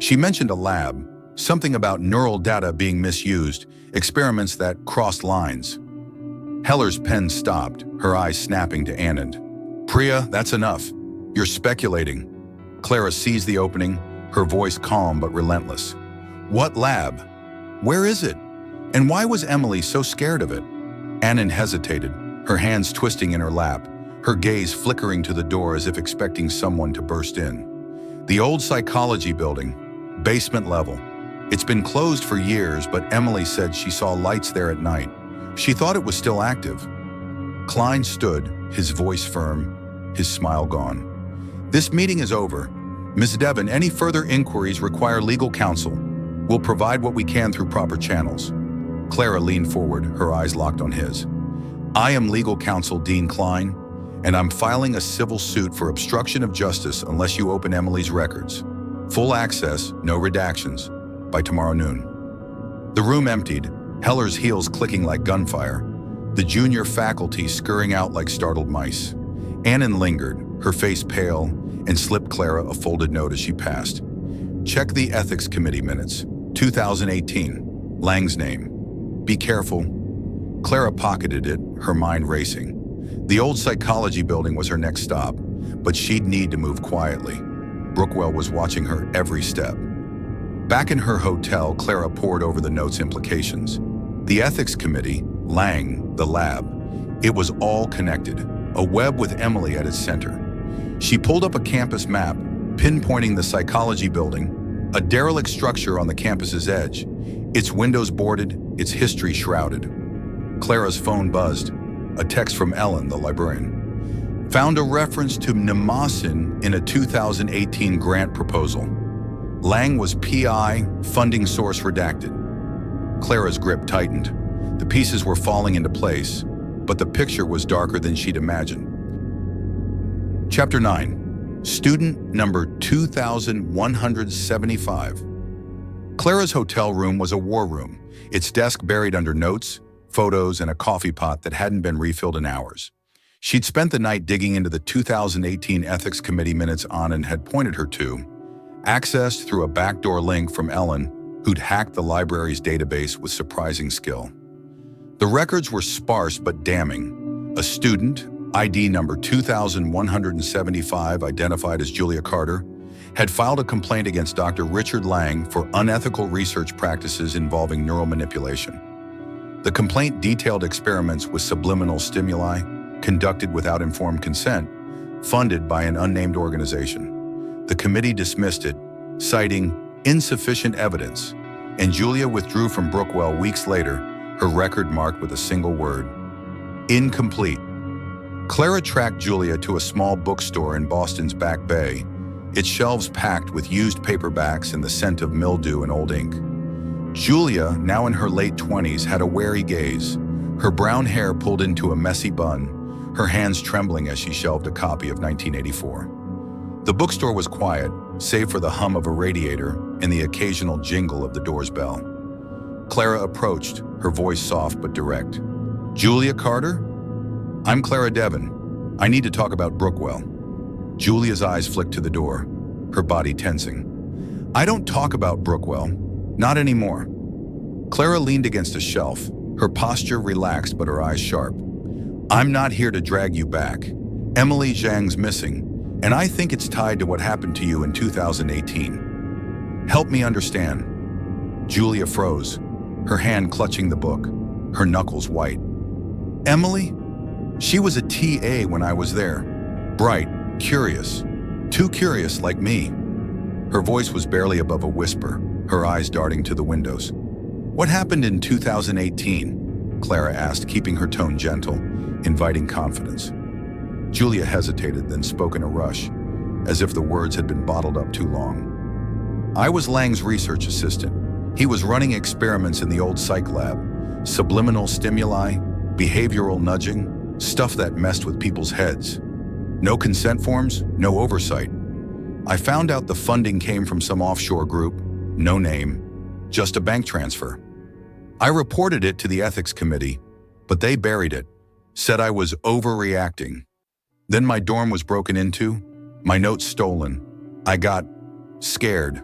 She mentioned a lab, something about neural data being misused, experiments that crossed lines. Heller's pen stopped, her eyes snapping to Anand. Priya, that's enough. You're speculating. Clara seized the opening, her voice calm but relentless. What lab? Where is it? And why was Emily so scared of it? Anand hesitated, her hands twisting in her lap, her gaze flickering to the door as if expecting someone to burst in. The old psychology building, basement level. It's been closed for years, but Emily said she saw lights there at night. She thought it was still active. Klein stood, his voice firm, his smile gone. This meeting is over. Ms. Devon, any further inquiries require legal counsel. We'll provide what we can through proper channels. Clara leaned forward, her eyes locked on his. I am legal counsel Dean Klein, and I'm filing a civil suit for obstruction of justice unless you open Emily's records. Full access, no redactions, by tomorrow noon. The room emptied, Heller's heels clicking like gunfire, the junior faculty scurrying out like startled mice. Anand lingered, her face pale, and slipped Clara a folded note as she passed. Check the ethics committee minutes, 2018, Lang's name. Be careful. Clara pocketed it, her mind racing. The old psychology building was her next stop, but she'd need to move quietly. Brookwell was watching her every step. Back in her hotel, Clara pored over the note's implications. The ethics committee, Lang, the lab, it was all connected, a web with Emily at its center. She pulled up a campus map, pinpointing the psychology building, a derelict structure on the campus's edge, its windows boarded, its history shrouded. Clara's phone buzzed, a text from Ellen, the librarian. Found a reference to Namasin in a 2018 grant proposal. Lang was PI, funding source redacted. Clara's grip tightened. The pieces were falling into place, but the picture was darker than she'd imagined. Chapter 9, Student number 2175. Clara's hotel room was a war room, its desk buried under notes, photos, and a coffee pot that hadn't been refilled in hours. She'd spent the night digging into the 2018 Ethics Committee minutes Anand had pointed her to. accessed through a backdoor link from Ellen, who'd hacked the library's database with surprising skill. The records were sparse but damning. A student, ID number 2175, identified as Julia Carter, had filed a complaint against Dr. Richard Lang for unethical research practices involving neural manipulation. The complaint detailed experiments with subliminal stimuli conducted without informed consent, funded by an unnamed organization. The committee dismissed it, citing insufficient evidence, and Julia withdrew from Brookwell weeks later, her record marked with a single word: incomplete. Clara tracked Julia to a small bookstore in Boston's Back Bay, its shelves packed with used paperbacks and the scent of mildew and old ink. Julia, now in her late 20s, had a wary gaze, her brown hair pulled into a messy bun, her hands trembling as she shelved a copy of 1984. The bookstore was quiet, save for the hum of a radiator and the occasional jingle of the door's bell. Clara approached, her voice soft but direct. "Julia Carter? I'm Clara Devon. I need to talk about Brookwell." Julia's eyes flicked to the door, her body tensing. "I don't talk about Brookwell. Not anymore." Clara leaned against a shelf, her posture relaxed but her eyes sharp. "I'm not here to drag you back. Emily Zhang's missing, and I think it's tied to what happened to you in 2018. Help me understand." Julia froze, her hand clutching the book, her knuckles white. "Emily? She was a TA when I was there. Bright, curious, too curious like me." Her voice was barely above a whisper, her eyes darting to the windows. "What happened in 2018? Clara asked, keeping her tone gentle, inviting confidence. Julia hesitated, then spoke in a rush, as if the words had been bottled up too long. "I was Lang's research assistant. He was running experiments in the old psych lab. Subliminal stimuli, behavioral nudging, stuff that messed with people's heads. No consent forms, no oversight. I found out the funding came from some offshore group, no name, just a bank transfer. I reported it to the ethics committee, but they buried it, said I was overreacting. Then my dorm was broken into, my notes stolen. I got scared,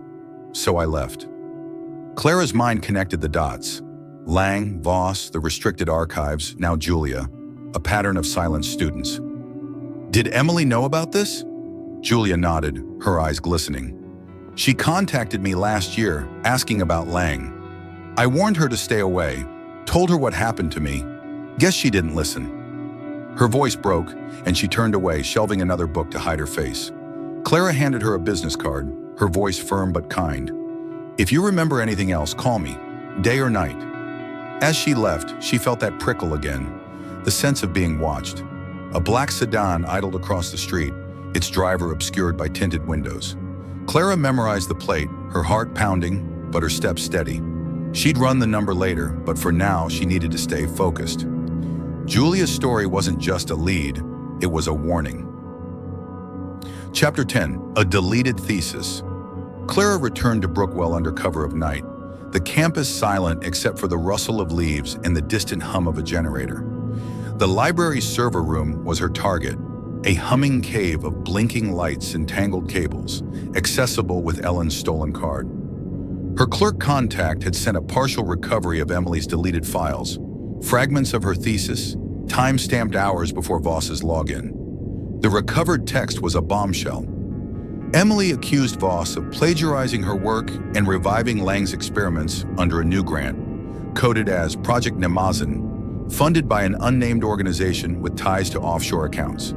so I left." Clara's mind connected the dots. Lang, Voss, the restricted archives, now Julia, a pattern of silent students. "Did Emily know about this?" Julia nodded, her eyes glistening. "She contacted me last year, asking about Lang. I warned her to stay away, told her what happened to me. Guess she didn't listen." Her voice broke, and she turned away, shelving another book to hide her face. Clara handed her a business card, her voice firm but kind. "If you remember anything else, call me, day or night." As she left, she felt that prickle again, the sense of being watched. A black sedan idled across the street, its driver obscured by tinted windows. Clara memorized the plate, her heart pounding, but her steps steady. She'd run the number later, but for now she needed to stay focused. Julia's story wasn't just a lead, it was a warning. Chapter 10, A Deleted Thesis. Clara returned to Brookwell under cover of night, the campus silent except for the rustle of leaves and the distant hum of a generator. The library's server room was her target, a humming cave of blinking lights and tangled cables, accessible with Ellen's stolen card. Her clerk contact had sent a partial recovery of Emily's deleted files, fragments of her thesis, time-stamped hours before Voss's login. The recovered text was a bombshell. Emily accused Voss of plagiarizing her work and reviving Lang's experiments under a new grant, coded as Project Nemazen, funded by an unnamed organization with ties to offshore accounts.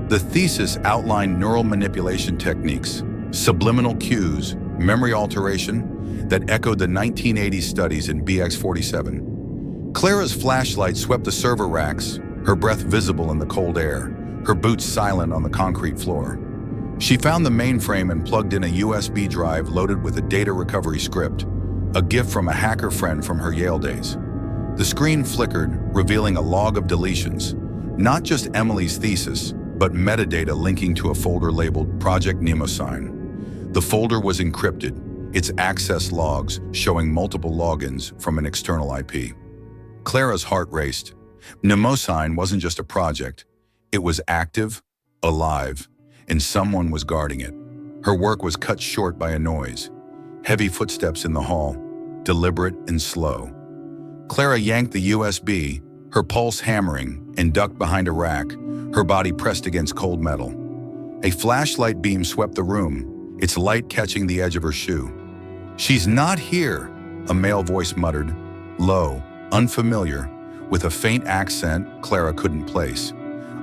The thesis outlined neural manipulation techniques, subliminal cues, memory alteration that echoed the 1980s studies in BX-47. Clara's flashlight swept the server racks, her breath visible in the cold air, her boots silent on the concrete floor. She found the mainframe and plugged in a USB drive loaded with a data recovery script, a gift from a hacker friend from her Yale days. The screen flickered, revealing a log of deletions, not just Emily's thesis, but metadata linking to a folder labeled Project Mnemosyne. The folder was encrypted, its access logs showing multiple logins from an external IP. Clara's heart raced. Mnemosyne wasn't just a project. It was active, alive, and someone was guarding it. Her work was cut short by a noise. Heavy footsteps in the hall, deliberate and slow. Clara yanked the USB, her pulse hammering, and ducked behind a rack, her body pressed against cold metal. A flashlight beam swept the room, its light catching the edge of her shoe. "She's not here," a male voice muttered, low, unfamiliar, with a faint accent Clara couldn't place.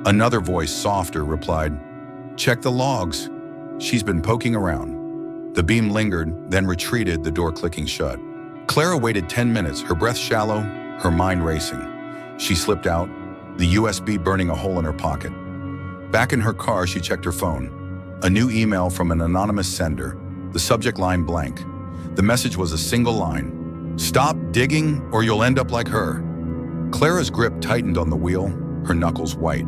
Another voice, softer, replied, "Check the logs. She's been poking around." The beam lingered, then retreated, the door clicking shut. Clara waited 10 minutes, her breath shallow, her mind racing. She slipped out, the USB burning a hole in her pocket. Back in her car, she checked her phone. A new email from an anonymous sender, the subject line blank. The message was a single line: "Stop digging or you'll end up like her." Clara's grip tightened on the wheel, her knuckles white.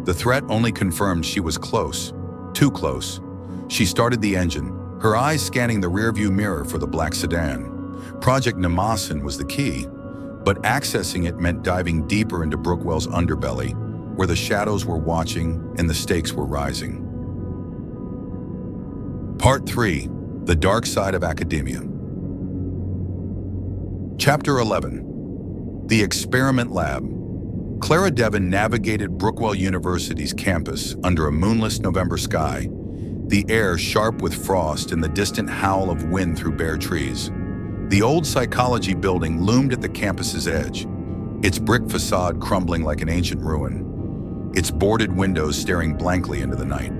The threat only confirmed she was close, too close. She started the engine, her eyes scanning the rearview mirror for the black sedan. Project Namasan was the key, but accessing it meant diving deeper into Brookwell's underbelly, where the shadows were watching and the stakes were rising. Part 3. The Dark Side of Academia. Chapter 11. The Experiment Lab. Clara Devon navigated Brookwell University's campus under a moonless November sky, the air sharp with frost and the distant howl of wind through bare trees. The old psychology building loomed at the campus's edge, its brick facade crumbling like an ancient ruin, its boarded windows staring blankly into the night.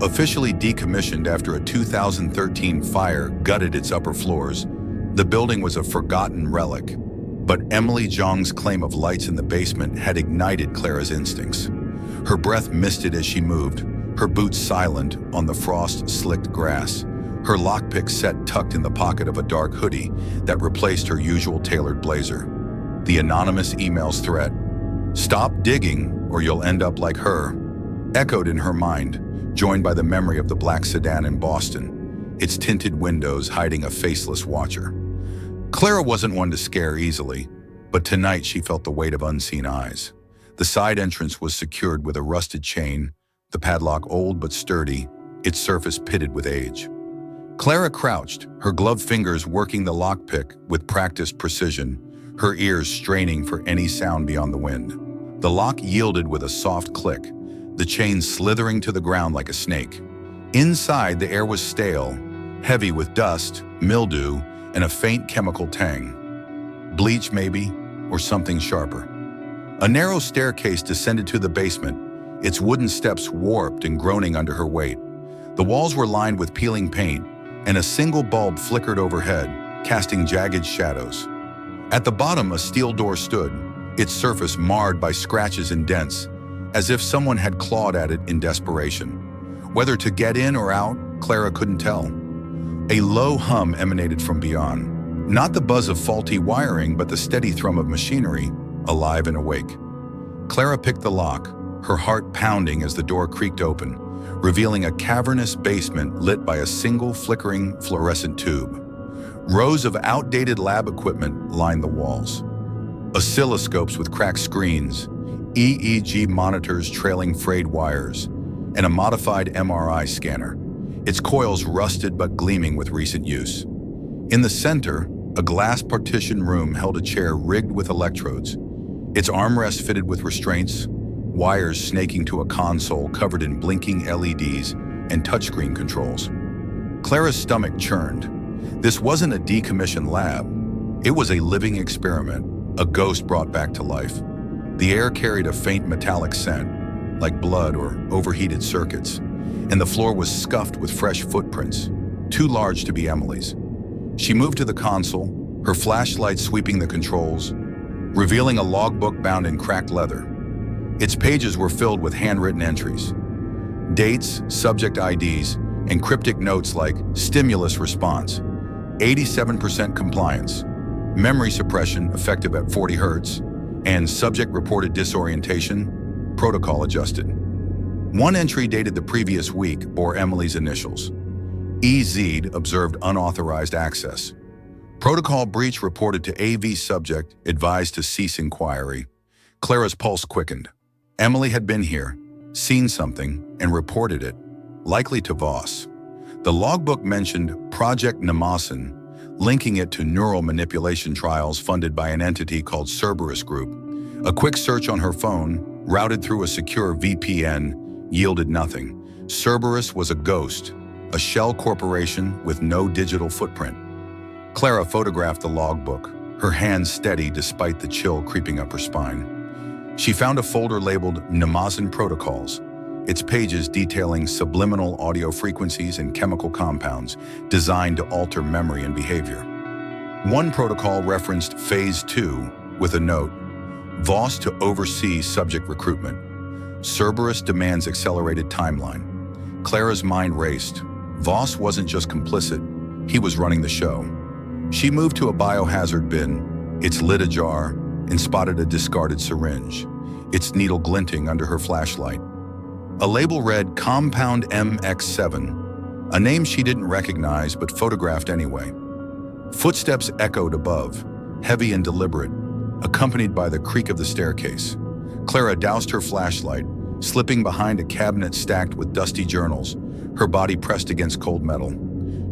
Officially decommissioned after a 2013 fire gutted its upper floors, the building was a forgotten relic. But Emily Zhang's claim of lights in the basement had ignited Clara's instincts. Her breath misted as she moved, her boots silent on the frost-slicked grass, her lockpick set tucked in the pocket of a dark hoodie that replaced her usual tailored blazer. The anonymous email's threat, "Stop digging or you'll end up like her," echoed in her mind, joined by the memory of the black sedan in Boston, its tinted windows hiding a faceless watcher. Clara wasn't one to scare easily, but tonight she felt the weight of unseen eyes. The side entrance was secured with a rusted chain, the padlock old but sturdy, its surface pitted with age. Clara crouched, her gloved fingers working the lockpick with practiced precision, her ears straining for any sound beyond the wind. The lock yielded with a soft click, the chain slithering to the ground like a snake. Inside, the air was stale, heavy with dust, mildew, and a faint chemical tang. Bleach, maybe, or something sharper. A narrow staircase descended to the basement, its wooden steps warped and groaning under her weight. The walls were lined with peeling paint, and a single bulb flickered overhead, casting jagged shadows. At the bottom, a steel door stood, its surface marred by scratches and dents, as if someone had clawed at it in desperation. Whether to get in or out, Clara couldn't tell. A low hum emanated from beyond. Not the buzz of faulty wiring, but the steady thrum of machinery, alive and awake. Clara picked the lock, her heart pounding as the door creaked open, revealing a cavernous basement lit by a single flickering fluorescent tube. Rows of outdated lab equipment lined the walls. Oscilloscopes with cracked screens, EEG monitors trailing frayed wires, and a modified MRI scanner, its coils rusted but gleaming with recent use. In the center, a glass partition room held a chair rigged with electrodes, its armrest fitted with restraints, wires snaking to a console covered in blinking LEDs and touchscreen controls. Clara's stomach churned. This wasn't a decommissioned lab. It was a living experiment, a ghost brought back to life. The air carried a faint metallic scent, like blood or overheated circuits, and the floor was scuffed with fresh footprints, too large to be Emily's. She moved to the console, her flashlight sweeping the controls, revealing a logbook bound in cracked leather. Its pages were filled with handwritten entries, dates, subject IDs, and cryptic notes like stimulus response, 87% compliance, memory suppression effective at 40 Hz, and subject reported disorientation, protocol adjusted. One entry dated the previous week bore Emily's initials. EZ observed unauthorized access. Protocol breach reported to AV subject advised to cease inquiry. Clara's pulse quickened. Emily had been here, seen something, and reported it, likely to Voss. The logbook mentioned Project Namasan, linking it to neural manipulation trials funded by an entity called Cerberus Group. A quick search on her phone, routed through a secure VPN, yielded nothing. Cerberus was a ghost, a shell corporation with no digital footprint. Clara photographed the logbook, her hands steady despite the chill creeping up her spine. She found a folder labeled Namasan Protocols, its pages detailing subliminal audio frequencies and chemical compounds designed to alter memory and behavior. One protocol referenced Phase 2 with a note, Voss to oversee subject recruitment. Cerberus demands accelerated timeline. Clara's mind raced. Voss wasn't just complicit, he was running the show. She moved to a biohazard bin, its lid ajar, and spotted a discarded syringe, its needle glinting under her flashlight. A label read Compound MX7, a name she didn't recognize but photographed anyway. Footsteps echoed above, heavy and deliberate, accompanied by the creak of the staircase. Clara doused her flashlight, slipping behind a cabinet stacked with dusty journals, her body pressed against cold metal.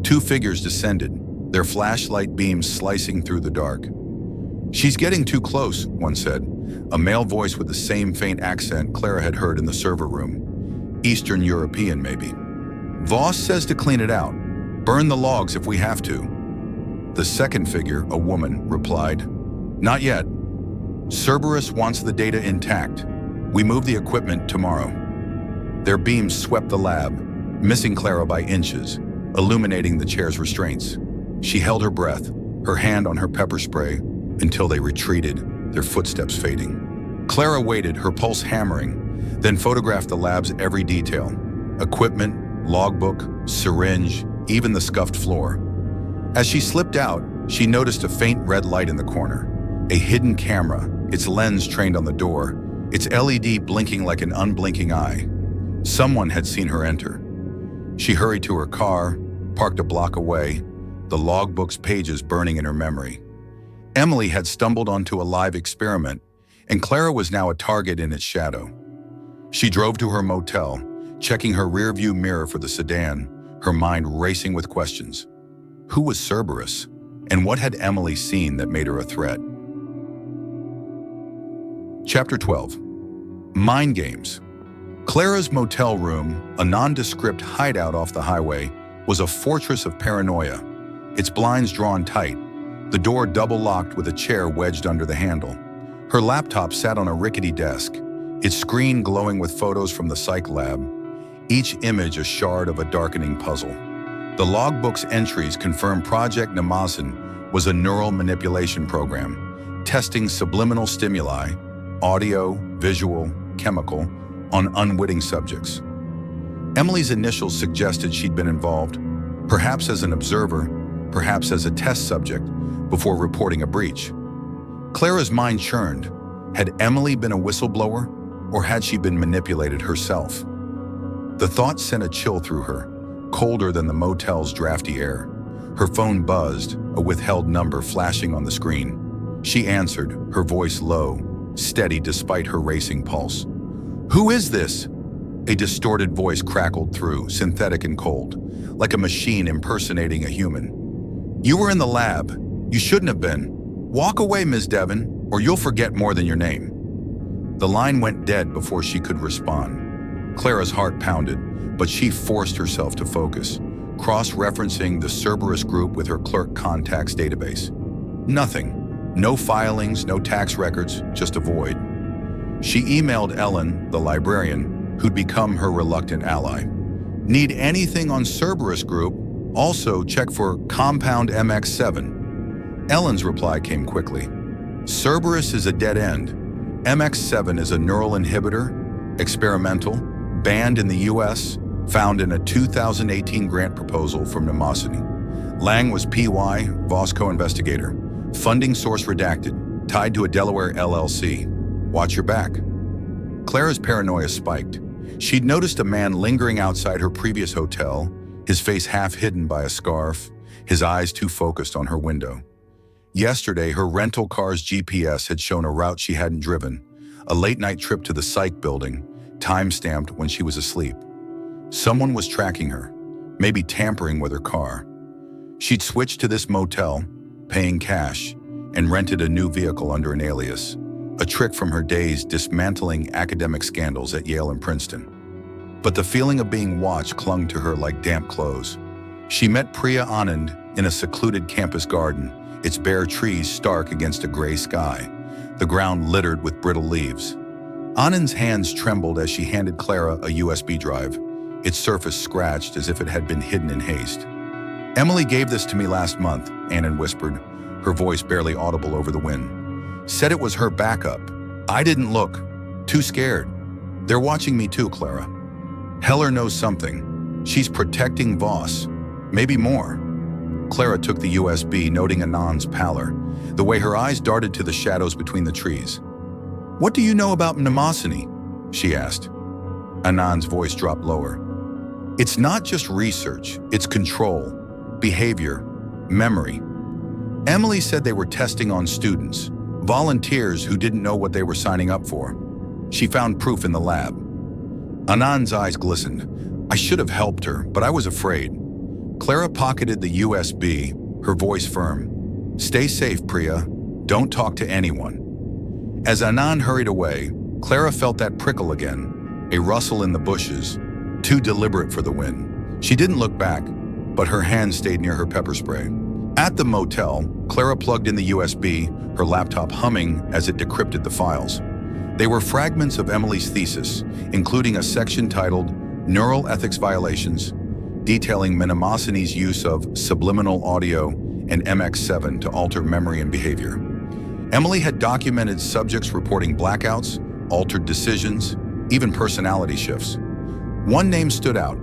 Two figures descended, their flashlight beams slicing through the dark. "She's getting too close," one said, a male voice with the same faint accent Clara had heard in the server room. Eastern European, maybe. "Voss says to clean it out. Burn the logs if we have to." The second figure, a woman, replied, "Not yet. Cerberus wants the data intact. We move the equipment tomorrow." Their beams swept the lab, missing Clara by inches, illuminating the chair's restraints. She held her breath, her hand on her pepper spray, until they retreated, their footsteps fading. Clara waited, her pulse hammering, then photographed the lab's every detail. Equipment, logbook, syringe, even the scuffed floor. As she slipped out, she noticed a faint red light in the corner. A hidden camera, its lens trained on the door, its LED blinking like an unblinking eye. Someone had seen her enter. She hurried to her car, parked a block away, the logbook's pages burning in her memory. Emily had stumbled onto a live experiment, and Clara was now a target in its shadow. She drove to her motel, checking her rearview mirror for the sedan, her mind racing with questions. Who was Cerberus? And what had Emily seen that made her a threat? Chapter 12. Mind Games. Clara's motel room, a nondescript hideout off the highway, was a fortress of paranoia, its blinds drawn tight, the door double-locked with a chair wedged under the handle. Her laptop sat on a rickety desk, its screen glowing with photos from the psych lab, each image a shard of a darkening puzzle. The logbook's entries confirm Project Namasan was a neural manipulation program, testing subliminal stimuli, audio, visual, chemical, on unwitting subjects. Emily's initials suggested she'd been involved, perhaps as an observer, perhaps as a test subject, before reporting a breach. Clara's mind churned. Had Emily been a whistleblower, or had she been manipulated herself? The thought sent a chill through her, colder than the motel's drafty air. Her phone buzzed, a withheld number flashing on the screen. She answered, her voice low, steady despite her racing pulse. "Who is this?" A distorted voice crackled through, synthetic and cold, like a machine impersonating a human. "You were in the lab. You shouldn't have been. Walk away, Ms. Devon, or you'll forget more than your name." The line went dead before she could respond. Clara's heart pounded, but she forced herself to focus, cross-referencing the Cerberus Group with her clerk contacts database. Nothing. No filings, no tax records, just a void. She emailed Ellen, the librarian, who'd become her reluctant ally. "Need anything on Cerberus Group? Also, check for Compound MX7. Ellen's reply came quickly. "Cerberus is a dead end. MX7 is a neural inhibitor, experimental, banned in the US, found in a 2018 grant proposal from Namasan. Lang was PY, Voss co-investigator. Funding source redacted, tied to a Delaware LLC. Watch your back." Clara's paranoia spiked. She'd noticed a man lingering outside her previous hotel, his face half hidden by a scarf, his eyes too focused on her window. Yesterday, her rental car's GPS had shown a route she hadn't driven, a late-night trip to the psych building, time-stamped when she was asleep. Someone was tracking her, maybe tampering with her car. She'd switched to this motel, paying cash, and rented a new vehicle under an alias, a trick from her days dismantling academic scandals at Yale and Princeton. But the feeling of being watched clung to her like damp clothes. She met Priya Anand in a secluded campus garden, its bare trees stark against a gray sky, the ground littered with brittle leaves. Anand's hands trembled as she handed Clara a USB drive, its surface scratched as if it had been hidden in haste. "Emily gave this to me last month," Anand whispered, her voice barely audible over the wind. "Said it was her backup. I didn't look. Too scared. They're watching me too, Clara. Heller knows something. She's protecting Voss. Maybe more." Clara took the USB, noting Anand's pallor, the way her eyes darted to the shadows between the trees. "What do you know about mnemosiny?" she asked. Anand's voice dropped lower. "It's not just research, it's control, behavior, memory. Emily said they were testing on students, volunteers who didn't know what they were signing up for. She found proof in the lab." Anand's eyes glistened. "I should have helped her, but I was afraid." Clara pocketed the USB, her voice firm. "Stay safe, Priya. Don't talk to anyone." As Anand hurried away, Clara felt that prickle again, a rustle in the bushes, too deliberate for the wind. She didn't look back, but her hand stayed near her pepper spray. At the motel, Clara plugged in the USB, her laptop humming as it decrypted the files. They were fragments of Emily's thesis, including a section titled Neural Ethics Violations, detailing mnemosini's use of subliminal audio and MX7 to alter memory and behavior. Emily had documented subjects reporting blackouts, altered decisions, even personality shifts. One name stood out: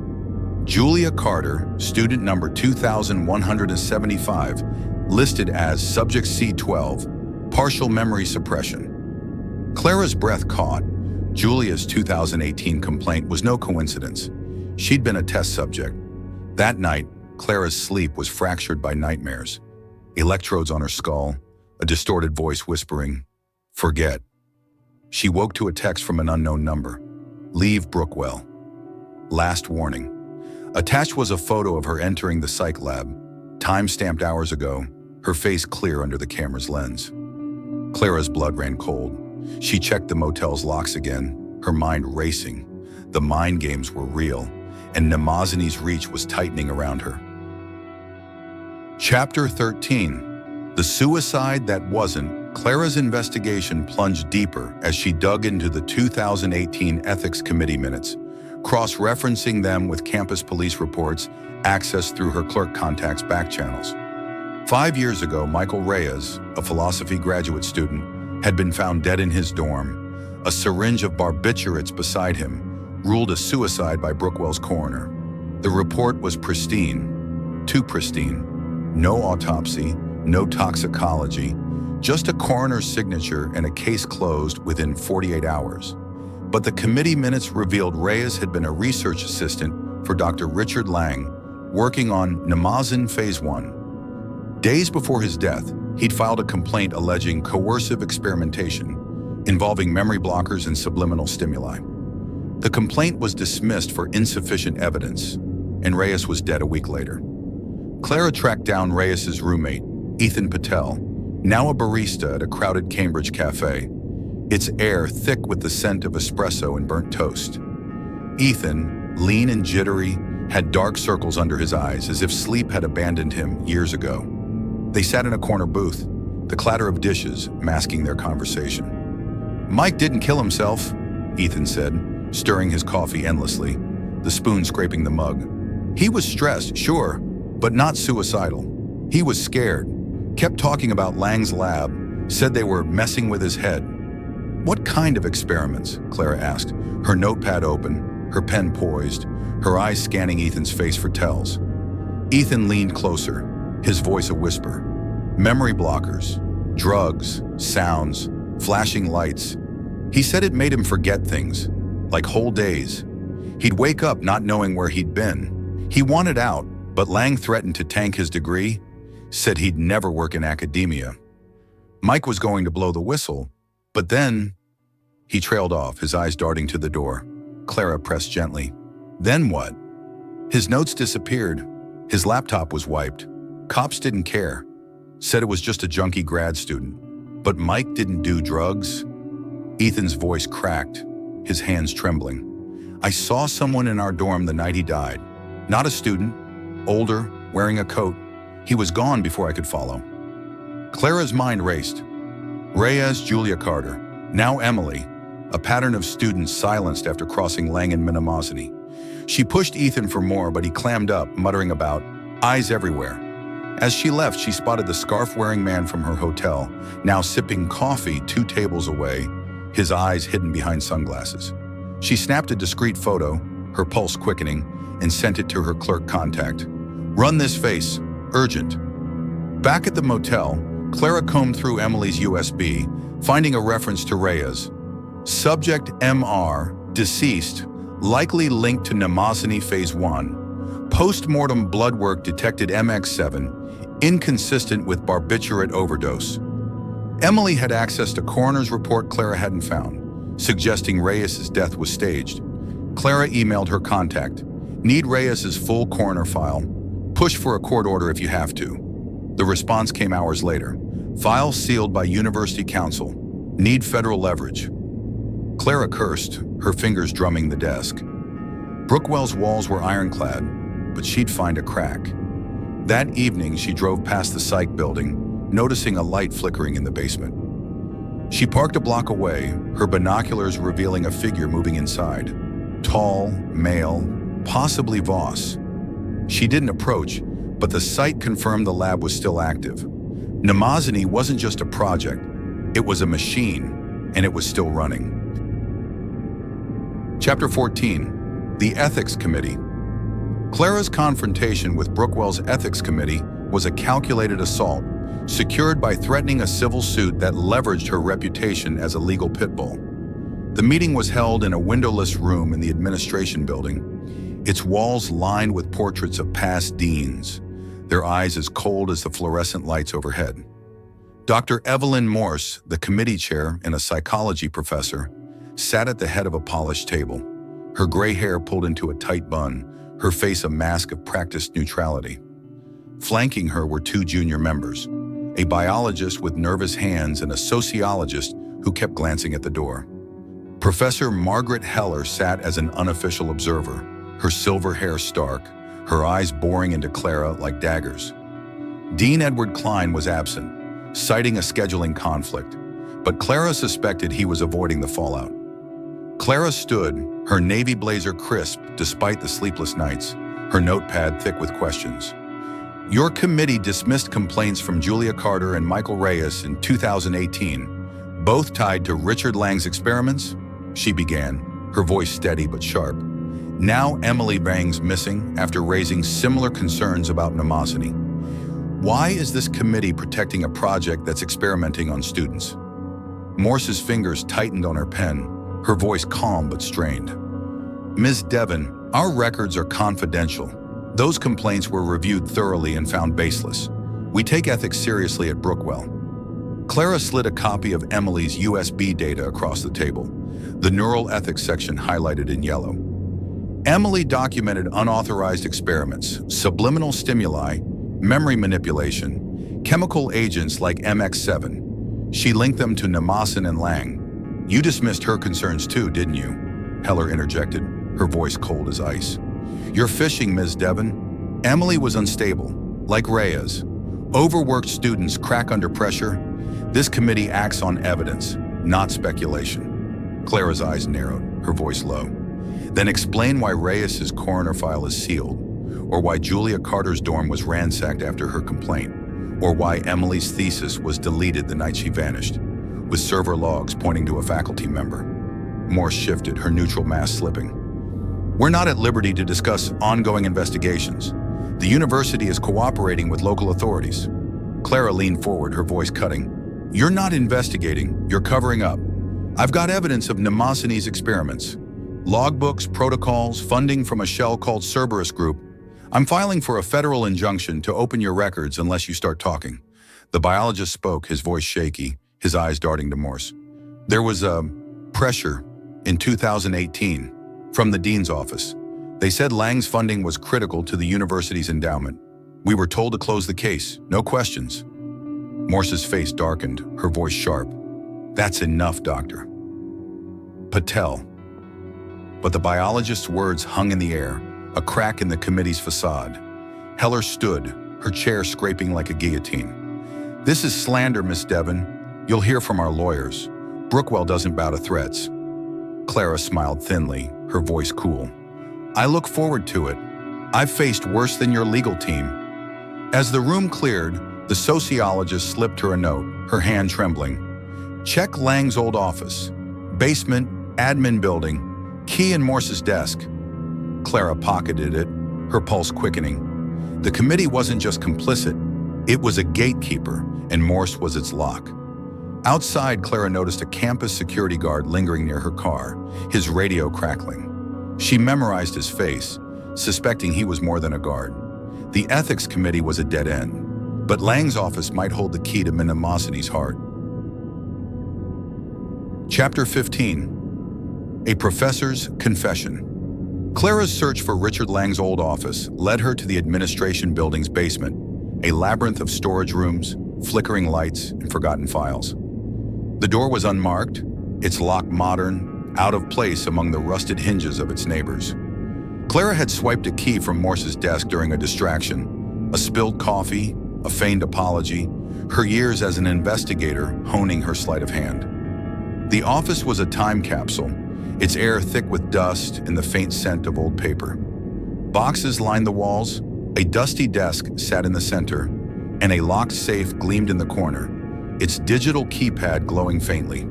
Julia Carter, student number 2175, listed as subject C12, partial memory suppression. Clara's breath caught. Julia's 2018 complaint was no coincidence. She'd been a test subject. That night, Clara's sleep was fractured by nightmares. Electrodes on her skull, a distorted voice whispering, "Forget." She woke to a text from an unknown number. "Leave Brookwell. Last warning." Attached was a photo of her entering the psych lab, time-stamped hours ago, her face clear under the camera's lens. Clara's blood ran cold. She checked the motel's locks again, her mind racing. The mind games were real, and Mnemosini's reach was tightening around her. Chapter 13. The Suicide That Wasn't. Clara's investigation plunged deeper as she dug into the 2018 Ethics Committee minutes, cross-referencing them with campus police reports accessed through her clerk contacts' back channels. 5 years ago, Michael Reyes, a philosophy graduate student, had been found dead in his dorm. A syringe of barbiturates beside him, ruled a suicide by Brookwell's coroner. The report was pristine, too pristine. No autopsy, no toxicology, just a coroner's signature and a case closed within 48 hours. But the committee minutes revealed Reyes had been a research assistant for Dr. Richard Lang, working on Mnemosyne Phase 1. Days before his death, he'd filed a complaint alleging coercive experimentation, involving memory blockers and subliminal stimuli. The complaint was dismissed for insufficient evidence, and Reyes was dead a week later. Clara tracked down Reyes's roommate, Ethan Patel, now a barista at a crowded Cambridge cafe, its air thick with the scent of espresso and burnt toast. Ethan, lean and jittery, had dark circles under his eyes as if sleep had abandoned him years ago. They sat in a corner booth, the clatter of dishes masking their conversation. "Mike didn't kill himself," Ethan said, stirring his coffee endlessly, the spoon scraping the mug. "He was stressed, sure, but not suicidal. He was scared, kept talking about Lang's lab, said they were messing with his head." "What kind of experiments?" Clara asked, her notepad open, her pen poised, her eyes scanning Ethan's face for tells. Ethan leaned closer, his voice a whisper. "Memory blockers, drugs, sounds, flashing lights. He said it made him forget things, like whole days. He'd wake up not knowing where he'd been. He wanted out, but Lang threatened to tank his degree, said he'd never work in academia. Mike was going to blow the whistle, but then..." He trailed off, his eyes darting to the door. Clara pressed gently. "Then what?" His notes disappeared. His laptop was wiped. Cops didn't care. Said it was just a junkie grad student. But Mike didn't do drugs. Ethan's voice cracked, his hands trembling. I saw someone in our dorm the night he died. Not a student, older, wearing a coat. He was gone before I could follow. Clara's mind raced. Reyes, Julia Carter, now Emily, a pattern of students silenced after crossing Lang and Minamosity. She pushed Ethan for more, but he clammed up, muttering about eyes everywhere. As she left, she spotted the scarf-wearing man from her hotel, now sipping coffee 2 tables away, his eyes hidden behind sunglasses. She snapped a discreet photo, her pulse quickening, and sent it to her clerk contact. Run this face, urgent. Back at the motel, Clara combed through Emily's USB, finding a reference to Reyes. Subject MR, deceased, likely linked to Mnemosyne Phase 1. Post-mortem blood work detected MX7, inconsistent with barbiturate overdose. Emily had access to coroner's report Clara hadn't found, suggesting Reyes' death was staged. Clara emailed her contact. Need Reyes' full coroner file. Push for a court order if you have to. The response came hours later. File sealed by University Counsel. Need federal leverage. Clara cursed, her fingers drumming the desk. Brookwell's walls were ironclad, but she'd find a crack. That evening, she drove past the psych building, noticing a light flickering in the basement. She parked a block away, her binoculars revealing a figure moving inside. Tall, male, possibly Voss. She didn't approach, but the site confirmed the lab was still active. Mnemosyne wasn't just a project, it was a machine, and it was still running. Chapter 14, The Ethics Committee. Clara's confrontation with Brookwell's Ethics Committee was a calculated assault, secured by threatening a civil suit that leveraged her reputation as a legal pit bull. The meeting was held in a windowless room in the administration building, its walls lined with portraits of past deans, their eyes as cold as the fluorescent lights overhead. Dr. Evelyn Morse, the committee chair and a psychology professor, sat at the head of a polished table, her gray hair pulled into a tight bun, her face a mask of practiced neutrality. Flanking her were 2 junior members, a biologist with nervous hands and a sociologist who kept glancing at the door. Professor Margaret Heller sat as an unofficial observer, her silver hair stark, her eyes boring into Clara like daggers. Dean Edward Klein was absent, citing a scheduling conflict, but Clara suspected he was avoiding the fallout. Clara stood, her navy blazer crisp despite the sleepless nights, her notepad thick with questions. Your committee dismissed complaints from Julia Carter and Michael Reyes in 2018, both tied to Richard Lang's experiments? She began, her voice steady but sharp. Now Emily Bang's missing after raising similar concerns about Mnemosyne. Why is this committee protecting a project that's experimenting on students? Morse's fingers tightened on her pen, her voice calm but strained. Ms. Devon, our records are confidential. Those complaints were reviewed thoroughly and found baseless. We take ethics seriously at Brookwell. Clara slid a copy of Emily's USB data across the table, the neural ethics section highlighted in yellow. Emily documented unauthorized experiments, subliminal stimuli, memory manipulation, chemical agents like MX7. She linked them to Mnemosyne and Lang. You dismissed her concerns too, didn't you? Heller interjected, her voice cold as ice. You're fishing, Ms. Devon. Emily was unstable, like Reyes. Overworked students crack under pressure. This committee acts on evidence, not speculation. Clara's eyes narrowed, her voice low. Then explain why Reyes' coroner file is sealed, or why Julia Carter's dorm was ransacked after her complaint, or why Emily's thesis was deleted the night she vanished, with server logs pointing to a faculty member. Morse shifted, her neutral mask slipping. We're not at liberty to discuss ongoing investigations. The university is cooperating with local authorities. Clara leaned forward, her voice cutting. You're not investigating, you're covering up. I've got evidence of Mnemosyne's experiments. Logbooks, protocols, funding from a shell called Cerberus Group. I'm filing for a federal injunction to open your records unless you start talking. The biologist spoke, his voice shaky, his eyes darting to Morse. There was pressure in 2018 from the dean's office. They said Lang's funding was critical to the university's endowment. We were told to close the case, no questions. Morse's face darkened, her voice sharp. That's enough, Doctor. Patel. But the biologist's words hung in the air, a crack in the committee's facade. Heller stood, her chair scraping like a guillotine. This is slander, Miss Devon. You'll hear from our lawyers. Brookwell doesn't bow to threats. Clara smiled thinly, her voice cool. I look forward to it. I've faced worse than your legal team. As the room cleared, the sociologist slipped her a note, her hand trembling. Check Lang's old office. Basement, admin building, key in Morse's desk. Clara pocketed it, her pulse quickening. The committee wasn't just complicit, it was a gatekeeper, and Morse was its lock. Outside, Clara noticed a campus security guard lingering near her car, his radio crackling. She memorized his face, suspecting he was more than a guard. The ethics committee was a dead end, but Lang's office might hold the key to Mnemosyne's heart. Chapter 15. A Professor's Confession. Clara's search for Richard Lang's old office led her to the administration building's basement, a labyrinth of storage rooms, flickering lights, and forgotten files. The door was unmarked, its lock modern, out of place among the rusted hinges of its neighbors. Clara had swiped a key from Morse's desk during a distraction, a spilled coffee, a feigned apology, her years as an investigator honing her sleight of hand. The office was a time capsule, its air thick with dust and the faint scent of old paper. Boxes lined the walls, a dusty desk sat in the center, and a locked safe gleamed in the corner, its digital keypad glowing faintly.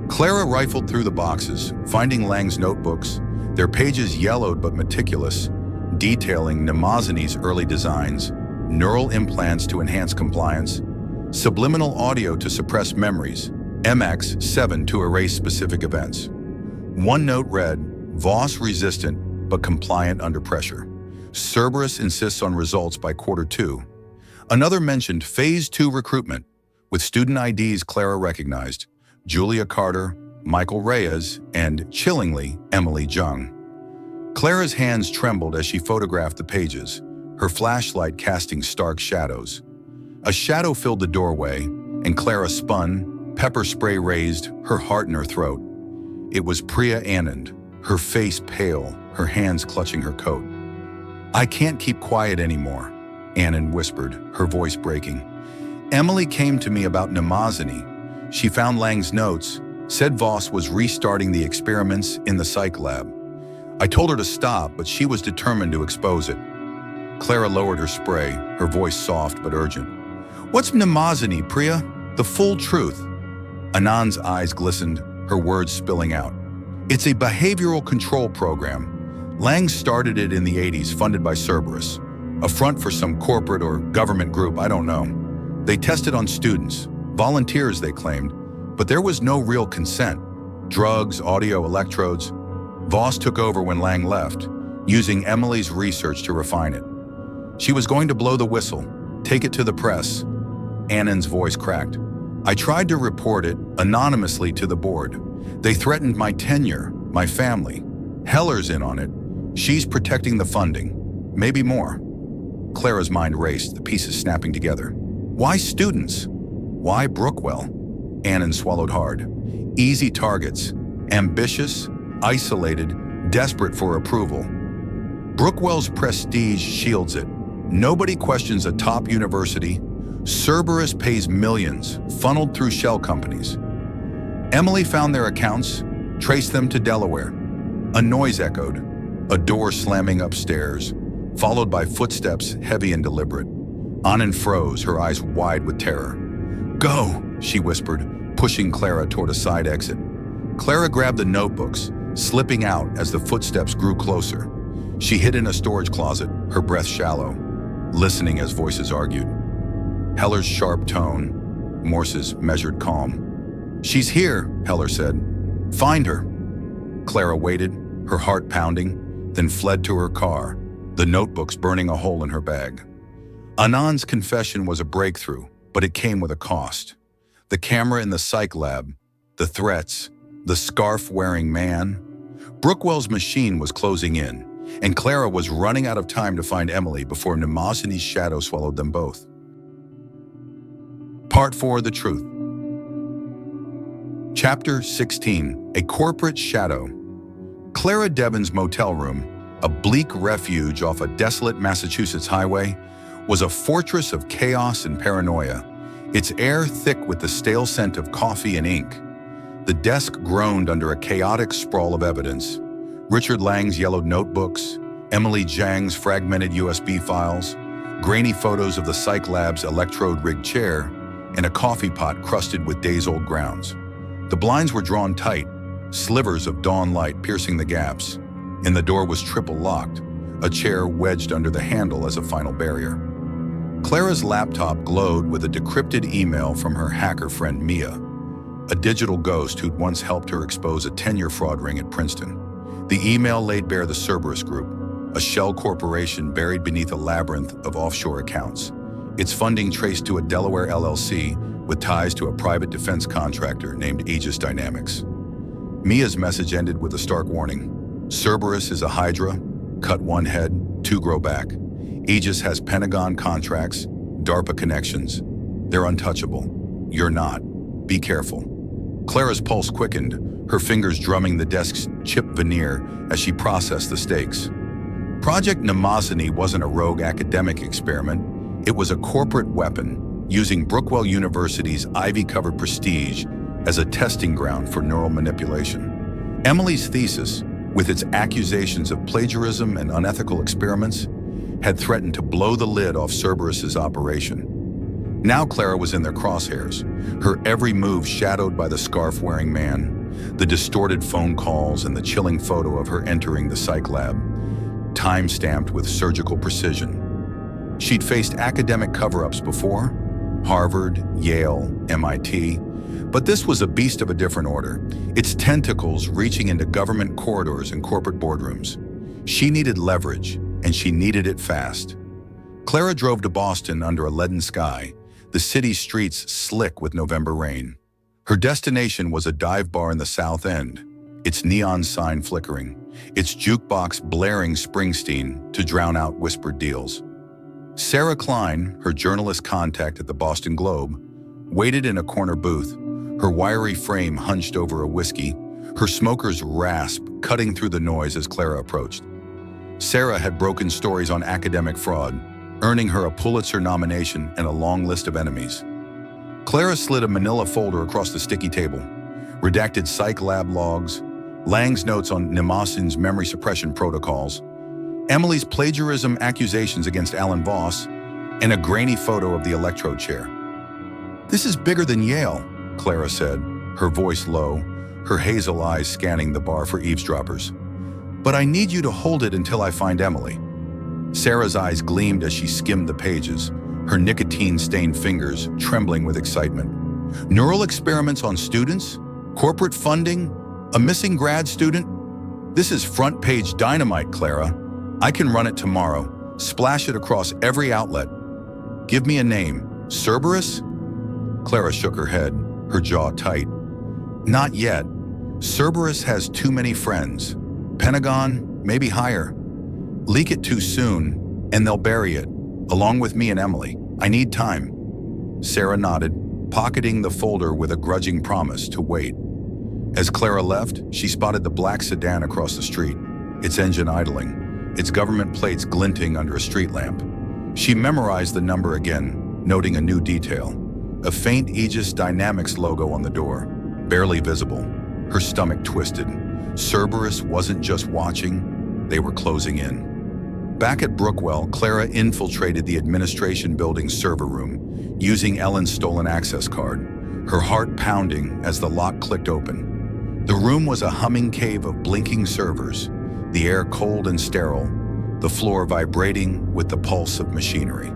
Clara rifled through the boxes, finding Lang's notebooks, their pages yellowed but meticulous, detailing Mnemosyne's early designs, neural implants to enhance compliance, subliminal audio to suppress memories, MX7 to erase specific events. One note read, Voss resistant but compliant under pressure. Cerberus insists on results by Q2. Another mentioned Phase 2 recruitment, with student IDs Clara recognized, Julia Carter, Michael Reyes, and, chillingly, Emily Jung. Clara's hands trembled as she photographed the pages, her flashlight casting stark shadows. A shadow filled the doorway, and Clara spun, pepper spray raised, her heart in her throat. It was Priya Anand, her face pale, her hands clutching her coat. I can't keep quiet anymore, Anand whispered, her voice breaking. Emily came to me about Mnemosyne. She found Lang's notes, said Voss was restarting the experiments in the psych lab. I told her to stop, but she was determined to expose it. Clara lowered her spray, her voice soft but urgent. What's Mnemosyne, Priya? The full truth. Anand's eyes glistened, her words spilling out. It's a behavioral control program. Lang started it in the 80s, funded by Cerberus. A front for some corporate or government group, I don't know. They tested on students, volunteers they claimed, but there was no real consent. Drugs, audio, electrodes. Voss took over when Lang left, using Emily's research to refine it. She was going to blow the whistle, take it to the press. Anand's voice cracked. I tried to report it anonymously to the board. They threatened my tenure, my family. Heller's in on it. She's protecting the funding. Maybe more. Clara's mind raced, the pieces snapping together. Why students? Why Brookwell? Anand swallowed hard. Easy targets. Ambitious, isolated, desperate for approval. Brookwell's prestige shields it. Nobody questions a top university. Cerberus pays millions, funneled through shell companies. Emily found their accounts, traced them to Delaware. A noise echoed, a door slamming upstairs, followed by footsteps heavy and deliberate. Anand froze, her eyes wide with terror. Go, she whispered, pushing Clara toward a side exit. Clara grabbed the notebooks, slipping out as the footsteps grew closer. She hid in a storage closet, her breath shallow, listening as voices argued. Heller's sharp tone, Morse's measured calm. She's here, Heller said. Find her. Clara waited, her heart pounding, then fled to her car, the notebooks burning a hole in her bag. Anand's confession was a breakthrough, but it came with a cost. The camera in the psych lab, the threats, the scarf-wearing man. Brookwell's machine was closing in, and Clara was running out of time to find Emily before Mnemosyne's shadow swallowed them both. Part 4: The Truth. Chapter 16: A Corporate Shadow. Clara Devon's motel room, a bleak refuge off a desolate Massachusetts highway, was a fortress of chaos and paranoia, its air thick with the stale scent of coffee and ink. The desk groaned under a chaotic sprawl of evidence: Richard Lang's yellowed notebooks, Emily Zhang's fragmented USB files, grainy photos of the psych lab's electrode-rigged chair, and a coffee pot crusted with days-old grounds. The blinds were drawn tight, slivers of dawn light piercing the gaps, and the door was triple-locked, a chair wedged under the handle as a final barrier. Clara's laptop glowed with a decrypted email from her hacker friend Mia, a digital ghost who'd once helped her expose a tenure fraud ring at Princeton. The email laid bare the Cerberus Group, a shell corporation buried beneath a labyrinth of offshore accounts, its funding traced to a Delaware LLC with ties to a private defense contractor named Aegis Dynamics. Mia's message ended with a stark warning: Cerberus is a hydra, cut one head, two grow back. Aegis has Pentagon contracts, DARPA connections. They're untouchable. You're not. Be careful. Clara's pulse quickened, her fingers drumming the desk's chipped veneer as she processed the stakes. Project Mnemosyne wasn't a rogue academic experiment. It was a corporate weapon, using Brookwell University's ivy-covered prestige as a testing ground for neural manipulation. Emily's thesis, with its accusations of plagiarism and unethical experiments, had threatened to blow the lid off Cerberus's operation. Now Clara was in their crosshairs, her every move shadowed by the scarf-wearing man, the distorted phone calls and the chilling photo of her entering the psych lab, time-stamped with surgical precision. She'd faced academic cover-ups before, Harvard, Yale, MIT, but this was a beast of a different order, its tentacles reaching into government corridors and corporate boardrooms. She needed leverage, and she needed it fast. Clara drove to Boston under a leaden sky, the city's streets slick with November rain. Her destination was a dive bar in the South End, its neon sign flickering, its jukebox blaring Springsteen to drown out whispered deals. Sarah Klein, her journalist contact at the Boston Globe, waited in a corner booth, her wiry frame hunched over a whiskey, her smoker's rasp cutting through the noise as Clara approached. Sarah had broken stories on academic fraud, earning her a Pulitzer nomination and a long list of enemies. Clara slid a manila folder across the sticky table, redacted psych lab logs, Lang's notes on Mnemosyne's memory suppression protocols, Emily's plagiarism accusations against Alan Voss, and a grainy photo of the electrode chair. "This is bigger than Yale," Clara said, her voice low, her hazel eyes scanning the bar for eavesdroppers. "But I need you to hold it until I find Emily." Sarah's eyes gleamed as she skimmed the pages, her nicotine-stained fingers trembling with excitement. Neural experiments on students? Corporate funding? A missing grad student? This is front-page dynamite, Clara. I can run it tomorrow, splash it across every outlet. Give me a name. Cerberus? Clara shook her head, her jaw tight. Not yet. Cerberus has too many friends. Pentagon, maybe higher. Leak it too soon, and they'll bury it, along with me and Emily. I need time. Sarah nodded, pocketing the folder with a grudging promise to wait. As Clara left, she spotted the black sedan across the street, its engine idling, its government plates glinting under a street lamp. She memorized the number again, noting a new detail. A faint Aegis Dynamics logo on the door, barely visible. Her stomach twisted. Cerberus wasn't just watching, they were closing in. Back at Brookwell, Clara infiltrated the administration building's server room, using Ellen's stolen access card, her heart pounding as the lock clicked open. The room was a humming cave of blinking servers, the air cold and sterile, the floor vibrating with the pulse of machinery.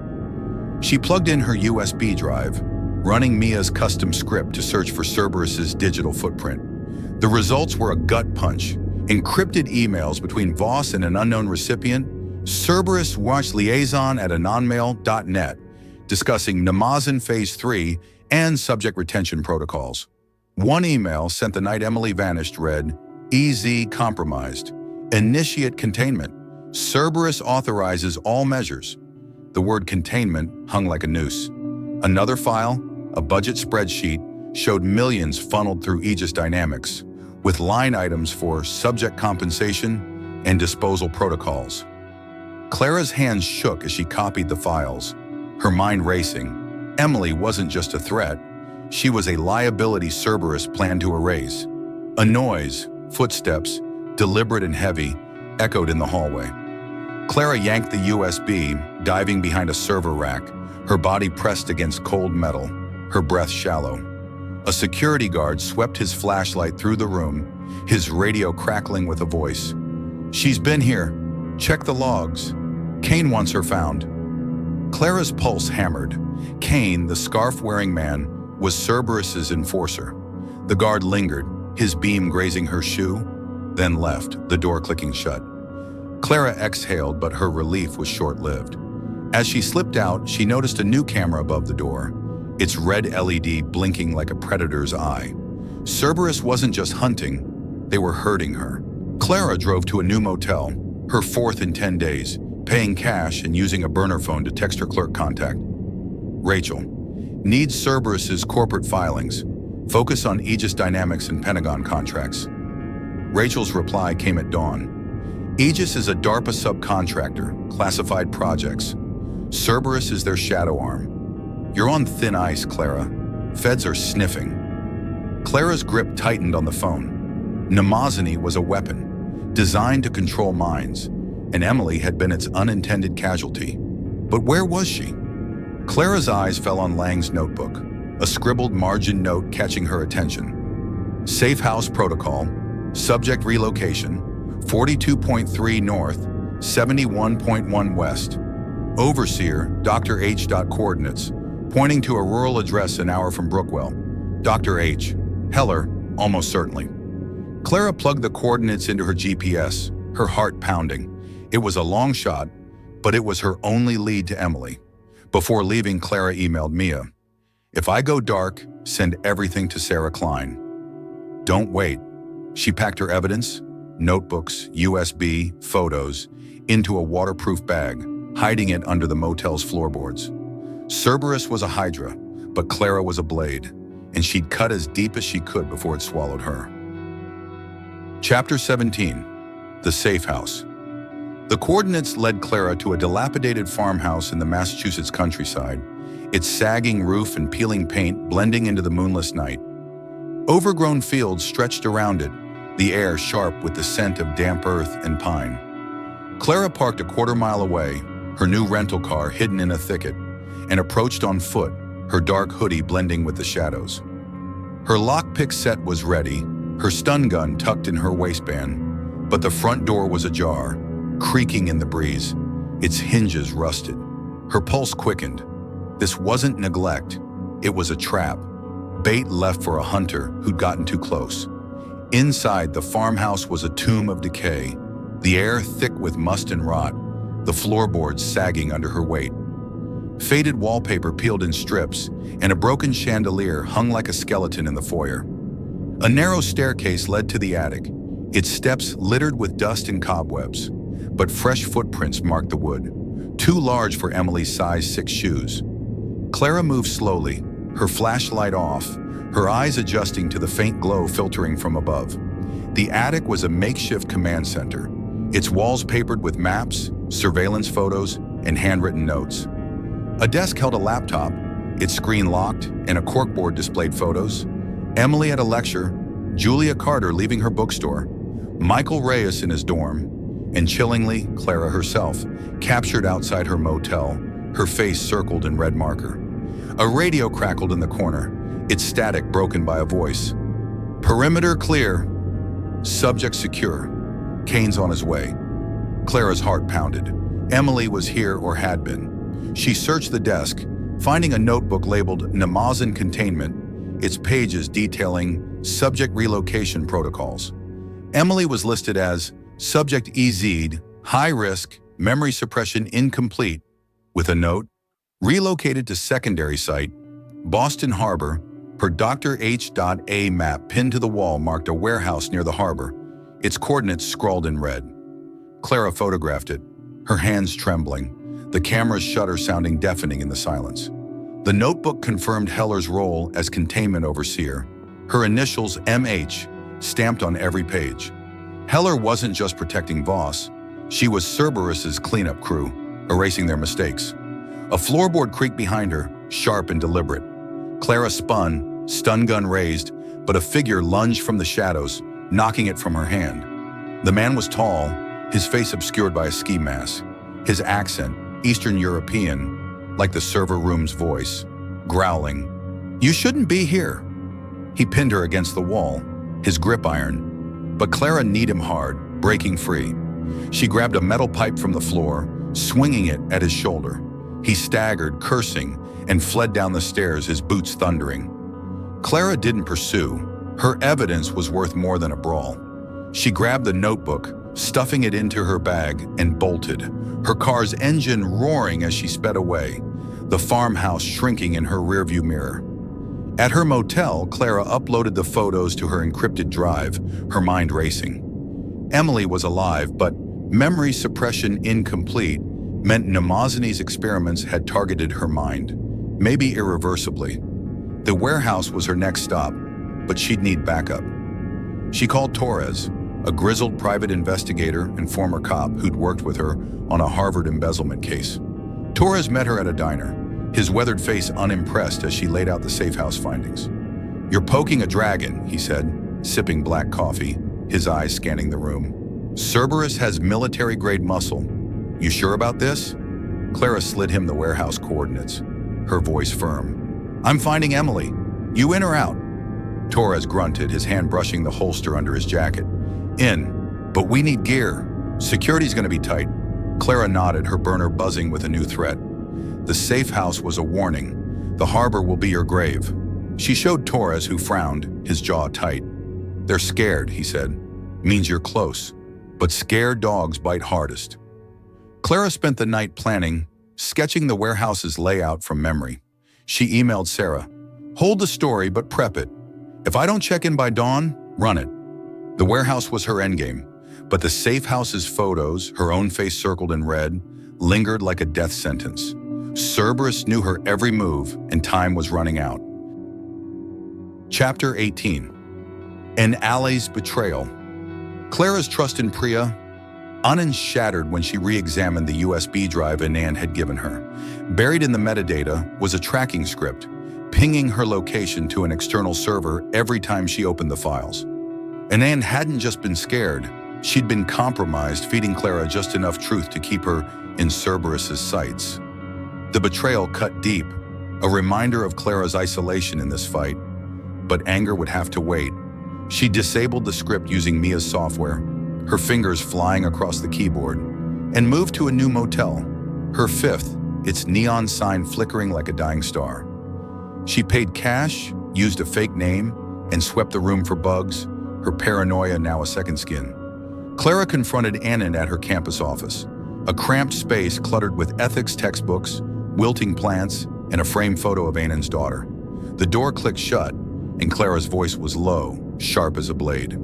She plugged in her USB drive, running Mia's custom script to search for Cerberus's digital footprint. The results were a gut punch. Encrypted emails between Voss and an unknown recipient, Cerberus watched liaison at anonmail.net, discussing Mnemosyne Phase 3 and subject retention protocols. One email sent the night Emily vanished read, EZ compromised, initiate containment, Cerberus authorizes all measures. The word containment hung like a noose. Another file, a budget spreadsheet, showed millions funneled through Aegis Dynamics, with line items for subject compensation and disposal protocols. Clara's hands shook as she copied the files, her mind racing. Emily wasn't just a threat. She was a liability Cerberus planned to erase. A noise, footsteps, deliberate and heavy, echoed in the hallway. Clara yanked the USB, diving behind a server rack, her body pressed against cold metal, her breath shallow. A security guard swept his flashlight through the room, his radio crackling with a voice. "She's been here. Check the logs. Kane wants her found." Clara's pulse hammered. Kane, the scarf-wearing man, was Cerberus's enforcer. The guard lingered, his beam grazing her shoe, then left, the door clicking shut. Clara exhaled, but her relief was short-lived. As she slipped out, she noticed a new camera above the door, its red LED blinking like a predator's eye. Cerberus wasn't just hunting, they were hurting her. Clara drove to a new motel, her fourth in 10 days, paying cash and using a burner phone to text her clerk contact. "Rachel, needs Cerberus's corporate filings. Focus on Aegis Dynamics and Pentagon contracts." Rachel's reply came at dawn. Aegis is a DARPA subcontractor, classified projects. Cerberus is their shadow arm. "You're on thin ice, Clara. Feds are sniffing." Clara's grip tightened on the phone. Mnemosyne was a weapon, designed to control minds, and Emily had been its unintended casualty. But where was she? Clara's eyes fell on Lang's notebook, a scribbled margin note catching her attention. "Safe house protocol, subject relocation, 42.3 north, 71.1 west. Overseer, Dr. H. Coordinates, pointing to a rural address an hour from Brookwell. Dr. H. Heller, almost certainly." Clara plugged the coordinates into her GPS, her heart pounding. It was a long shot, but it was her only lead to Emily. Before leaving, Clara emailed Mia. "If I go dark, send everything to Sarah Klein." Don't wait. She packed her evidence, notebooks, USB, photos, into a waterproof bag, hiding it under the motel's floorboards. Cerberus was a hydra, but Clara was a blade, and she'd cut as deep as she could before it swallowed her. Chapter 17. The Safe House. The coordinates led Clara to a dilapidated farmhouse in the Massachusetts countryside, its sagging roof and peeling paint blending into the moonless night. Overgrown fields stretched around it, the air sharp with the scent of damp earth and pine. Clara parked a quarter-mile away, her new rental car hidden in a thicket, and approached on foot, her dark hoodie blending with the shadows. Her lockpick set was ready, her stun gun tucked in her waistband, but the front door was ajar, creaking in the breeze, its hinges rusted. Her pulse quickened. This wasn't neglect, it was a trap, bait left for a hunter who'd gotten too close. Inside, the farmhouse was a tomb of decay, the air thick with must and rot, the floorboards sagging under her weight. Faded wallpaper peeled in strips, and a broken chandelier hung like a skeleton in the foyer. A narrow staircase led to the attic, its steps littered with dust and cobwebs, but fresh footprints marked the wood, too large for Emily's size 6 shoes. Clara moved slowly, her flashlight off, her eyes adjusting to the faint glow filtering from above. The attic was a makeshift command center, its walls papered with maps, surveillance photos, and handwritten notes. A desk held a laptop, its screen locked, and a corkboard displayed photos. Emily at a lecture, Julia Carter leaving her bookstore, Michael Reyes in his dorm, and chillingly, Clara herself, captured outside her motel, her face circled in red marker. A radio crackled in the corner, its static broken by a voice. "Perimeter clear. Subject secure. Kane's on his way." Clara's heart pounded. Emily was here or had been. She searched the desk, finding a notebook labeled Mnemosyne Containment, its pages detailing subject relocation protocols. Emily was listed as Subject EZ'd, high risk, memory suppression incomplete, with a note, relocated to secondary site, Boston Harbor, per Dr. H.A map pinned to the wall marked a warehouse near the harbor, its coordinates scrawled in red. Clara photographed it, her hands trembling, the camera's shutter sounding deafening in the silence. The notebook confirmed Heller's role as containment overseer, her initials MH stamped on every page. Heller wasn't just protecting Voss, she was Cerberus's cleanup crew, erasing their mistakes. A floorboard creaked behind her, sharp and deliberate. Clara spun, stun gun raised, but a figure lunged from the shadows, knocking it from her hand. The man was tall, his face obscured by a ski mask, his accent, Eastern European, like the server room's voice, growling, "You shouldn't be here." He pinned her against the wall, his grip iron, but Clara kneed him hard, breaking free. She grabbed a metal pipe from the floor, swinging it at his shoulder. He staggered, cursing, and fled down the stairs, his boots thundering. Clara didn't pursue. Her evidence was worth more than a brawl. She grabbed the notebook, stuffing it into her bag, and bolted, her car's engine roaring as she sped away, the farmhouse shrinking in her rearview mirror. At her motel, Clara uploaded the photos to her encrypted drive, her mind racing. Emily was alive, but memory suppression incomplete meant Mnemosyne's experiments had targeted her mind, maybe irreversibly. The warehouse was her next stop, but she'd need backup. She called Torres, a grizzled private investigator and former cop who'd worked with her on a Harvard embezzlement case. Torres met her at a diner, his weathered face unimpressed as she laid out the safe house findings. "You're poking a dragon," he said, sipping black coffee, his eyes scanning the room. "Cerberus has military-grade muscle. You sure about this?" Clara slid him the warehouse coordinates, her voice firm. "I'm finding Emily. You in or out?" Torres grunted, his hand brushing the holster under his jacket. "In, but we need gear. Security's gonna be tight." Clara nodded, her burner buzzing with a new threat. The safe house was a warning. "The harbor will be your grave." She showed Torres, who frowned, his jaw tight. "They're scared," he said. "Means you're close. But scared dogs bite hardest." Clara spent the night planning, sketching the warehouse's layout from memory. She emailed Sarah, "Hold the story, but prep it. If I don't check in by dawn, run it." The warehouse was her endgame, but the safe house's photos, her own face circled in red, lingered like a death sentence. Cerberus knew her every move, and time was running out. Chapter 18. An Ally's Betrayal. Clara's trust in Priya shattered when she re-examined the USB drive Anand had given her. Buried in the metadata was a tracking script, pinging her location to an external server every time she opened the files. Anand hadn't just been scared, she'd been compromised, feeding Clara just enough truth to keep her in Cerberus's sights. The betrayal cut deep, a reminder of Clara's isolation in this fight. But anger would have to wait. She disabled the script using Mia's software, her fingers flying across the keyboard, and moved to a new motel, her fifth, its neon sign flickering like a dying star. She paid cash, used a fake name, and swept the room for bugs, her paranoia now a second skin. Clara confronted Anand at her campus office, a cramped space cluttered with ethics textbooks, wilting plants, and a framed photo of Anand's daughter. The door clicked shut, and Clara's voice was low, sharp as a blade.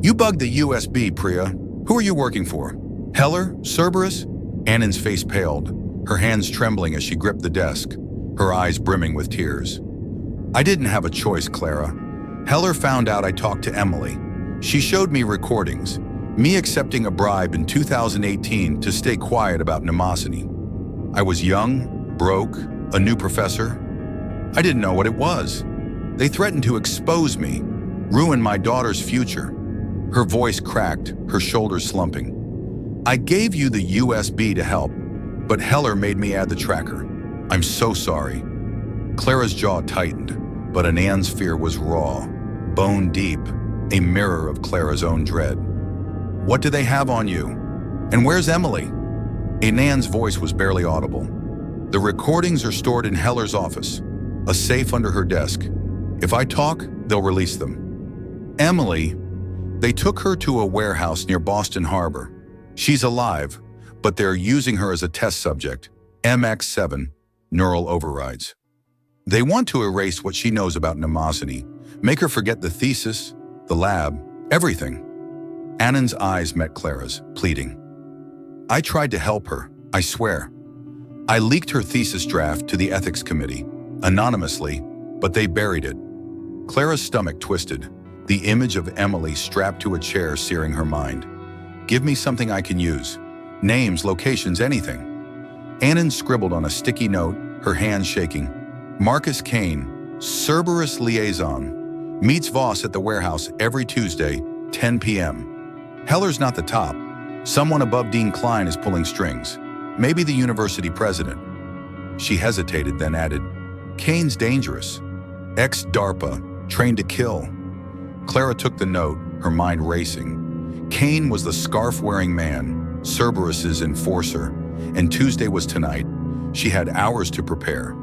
"You bugged the USB, Priya. Who are you working for? Heller? Cerberus?" Anand's face paled, her hands trembling as she gripped the desk, her eyes brimming with tears. "I didn't have a choice, Clara. Heller found out I talked to Emily. She showed me recordings, me accepting a bribe in 2018 to stay quiet about Mnemosyne. I was young, broke, a new professor. I didn't know what it was. They threatened to expose me, ruin my daughter's future." Her voice cracked, her shoulders slumping. "I gave you the USB to help, but Heller made me add the tracker. I'm so sorry." Clara's jaw tightened, but Anand's fear was raw, bone deep, a mirror of Clara's own dread. "What do they have on you? And where's Emily?" Anand's voice was barely audible. "The recordings are stored in Heller's office, a safe under her desk. If I talk, they'll release them." "Emily, they took her to a warehouse near Boston Harbor. She's alive, but they're using her as a test subject, MX7, neural overrides. They want to erase what she knows about Mnemosyne, make her forget the thesis, the lab, everything." Anand's eyes met Clara's, pleading. I tried to help her, I swear. I leaked her thesis draft to the ethics committee, anonymously, but they buried it. Clara's stomach twisted, the image of Emily strapped to a chair searing her mind. Give me something I can use. Names, locations, anything. Annan scribbled on a sticky note, her hands shaking. Marcus Kane, Cerberus liaison, meets Voss at the warehouse every Tuesday, 10 p.m. Heller's not the top. Someone above Dean Klein is pulling strings. Maybe the university president. She hesitated, then added, Kane's dangerous. Ex-DARPA, trained to kill. Clara took the note, her mind racing. Kane was the scarf-wearing man, Cerberus's enforcer, and Tuesday was tonight. She had hours to prepare.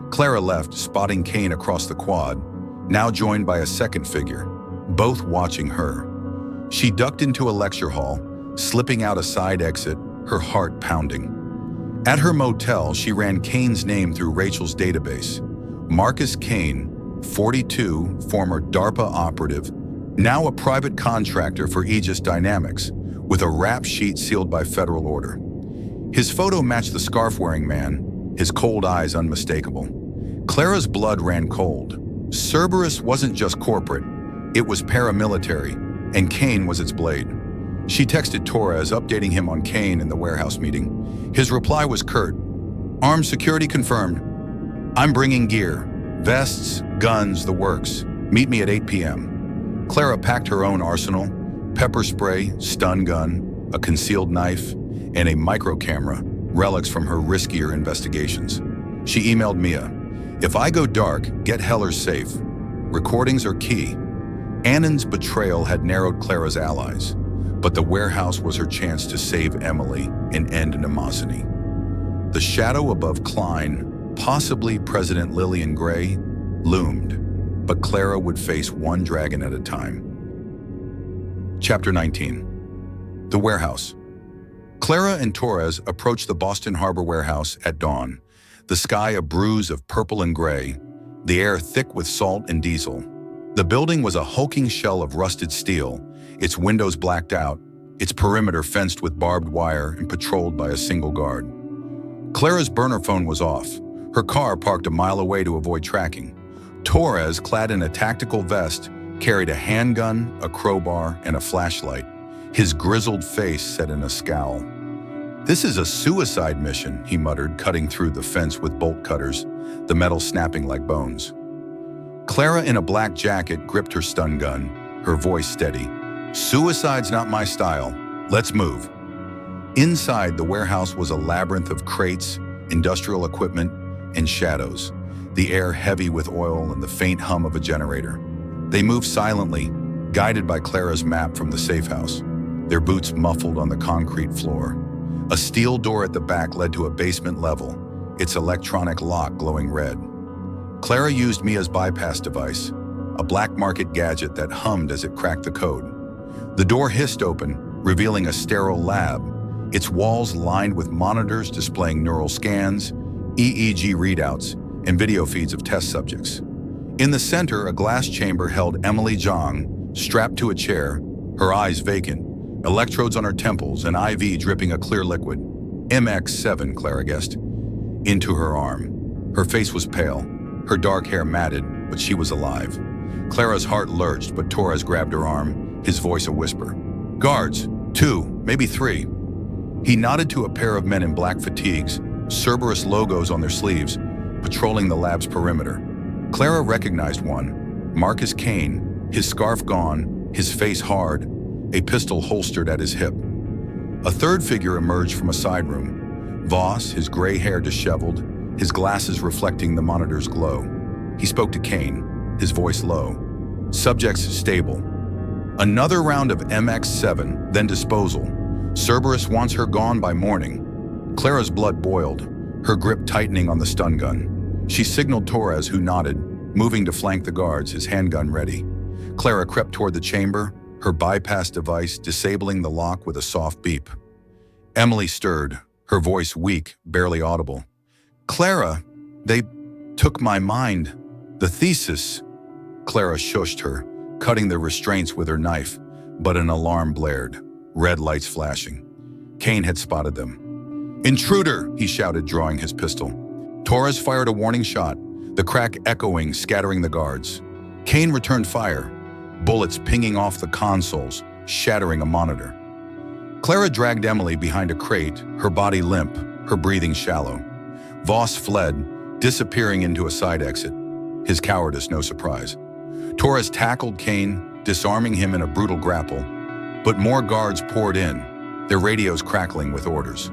Clara left, spotting Kane across the quad, now joined by a second figure, both watching her. She ducked into a lecture hall, slipping out a side exit, her heart pounding. At her motel, she ran Kane's name through Rachel's database. Marcus Kane, 42, former DARPA operative, now a private contractor for Aegis Dynamics, with a rap sheet sealed by federal order. His photo matched the scarf-wearing man, his cold eyes unmistakable. Clara's blood ran cold. Cerberus wasn't just corporate, it was paramilitary, and Kane was its blade. She texted Torres, updating him on Kane in the warehouse meeting. His reply was curt. Armed security confirmed. I'm bringing gear. Vests, guns, the works. Meet me at 8 p.m. Clara packed her own arsenal, pepper spray, stun gun, a concealed knife, and a micro camera, relics from her riskier investigations. She emailed Mia, if I go dark, get Heller safe. Recordings are key. Annan's betrayal had narrowed Clara's allies, but the warehouse was her chance to save Emily and end animosity. The shadow above Klein, possibly President Lillian Gray, loomed, but Clara would face one dragon at a time. Chapter 19. The Warehouse. Clara and Torres approached the Boston Harbor warehouse at dawn, the sky a bruise of purple and gray, the air thick with salt and diesel. The building was a hulking shell of rusted steel, its windows blacked out, its perimeter fenced with barbed wire and patrolled by a single guard. Clara's burner phone was off, her car parked a mile away to avoid tracking. Torres, clad in a tactical vest, carried a handgun, a crowbar, and a flashlight, his grizzled face set in a scowl. This is a suicide mission, he muttered, cutting through the fence with bolt cutters, the metal snapping like bones. Clara, in a black jacket, gripped her stun gun, her voice steady. Suicide's not my style. Let's move. Inside, the warehouse was a labyrinth of crates, industrial equipment, and shadows, the air heavy with oil and the faint hum of a generator. They moved silently, guided by Clara's map from the safe house, their boots muffled on the concrete floor. A steel door at the back led to a basement level, its electronic lock glowing red. Clara used Mia's bypass device, a black market gadget that hummed as it cracked the code. The door hissed open, revealing a sterile lab, its walls lined with monitors displaying neural scans, EEG readouts, and video feeds of test subjects. In the center, a glass chamber held Emily Zhang, strapped to a chair, her eyes vacant, electrodes on her temples, an IV dripping a clear liquid. MX7, Clara guessed, into her arm. Her face was pale, her dark hair matted, but she was alive. Clara's heart lurched, but Torres grabbed her arm, his voice a whisper. Guards, 2, maybe 3. He nodded to a pair of men in black fatigues, Cerberus logos on their sleeves, patrolling the lab's perimeter. Clara recognized one, Marcus Kane, his scarf gone, his face hard, a pistol holstered at his hip. A third figure emerged from a side room. Voss, his gray hair disheveled, his glasses reflecting the monitor's glow. He spoke to Kane, his voice low. Subjects stable. Another round of MX7, then disposal. Cerberus wants her gone by morning. Clara's blood boiled, her grip tightening on the stun gun. She signaled Torres, who nodded, moving to flank the guards, his handgun ready. Clara crept toward the chamber, her bypass device disabling the lock with a soft beep. Emily stirred, her voice weak, barely audible. Clara, they took my mind. The thesis. Clara shushed her, cutting the restraints with her knife, but an alarm blared, red lights flashing. Kane had spotted them. "Intruder!" he shouted, drawing his pistol. Torres fired a warning shot, the crack echoing, scattering the guards. Kane returned fire, bullets pinging off the consoles, shattering a monitor. Clara dragged Emily behind a crate, her body limp, her breathing shallow. Voss fled, disappearing into a side exit. His cowardice no surprise. Torres tackled Kane, disarming him in a brutal grapple, but more guards poured in, their radios crackling with orders.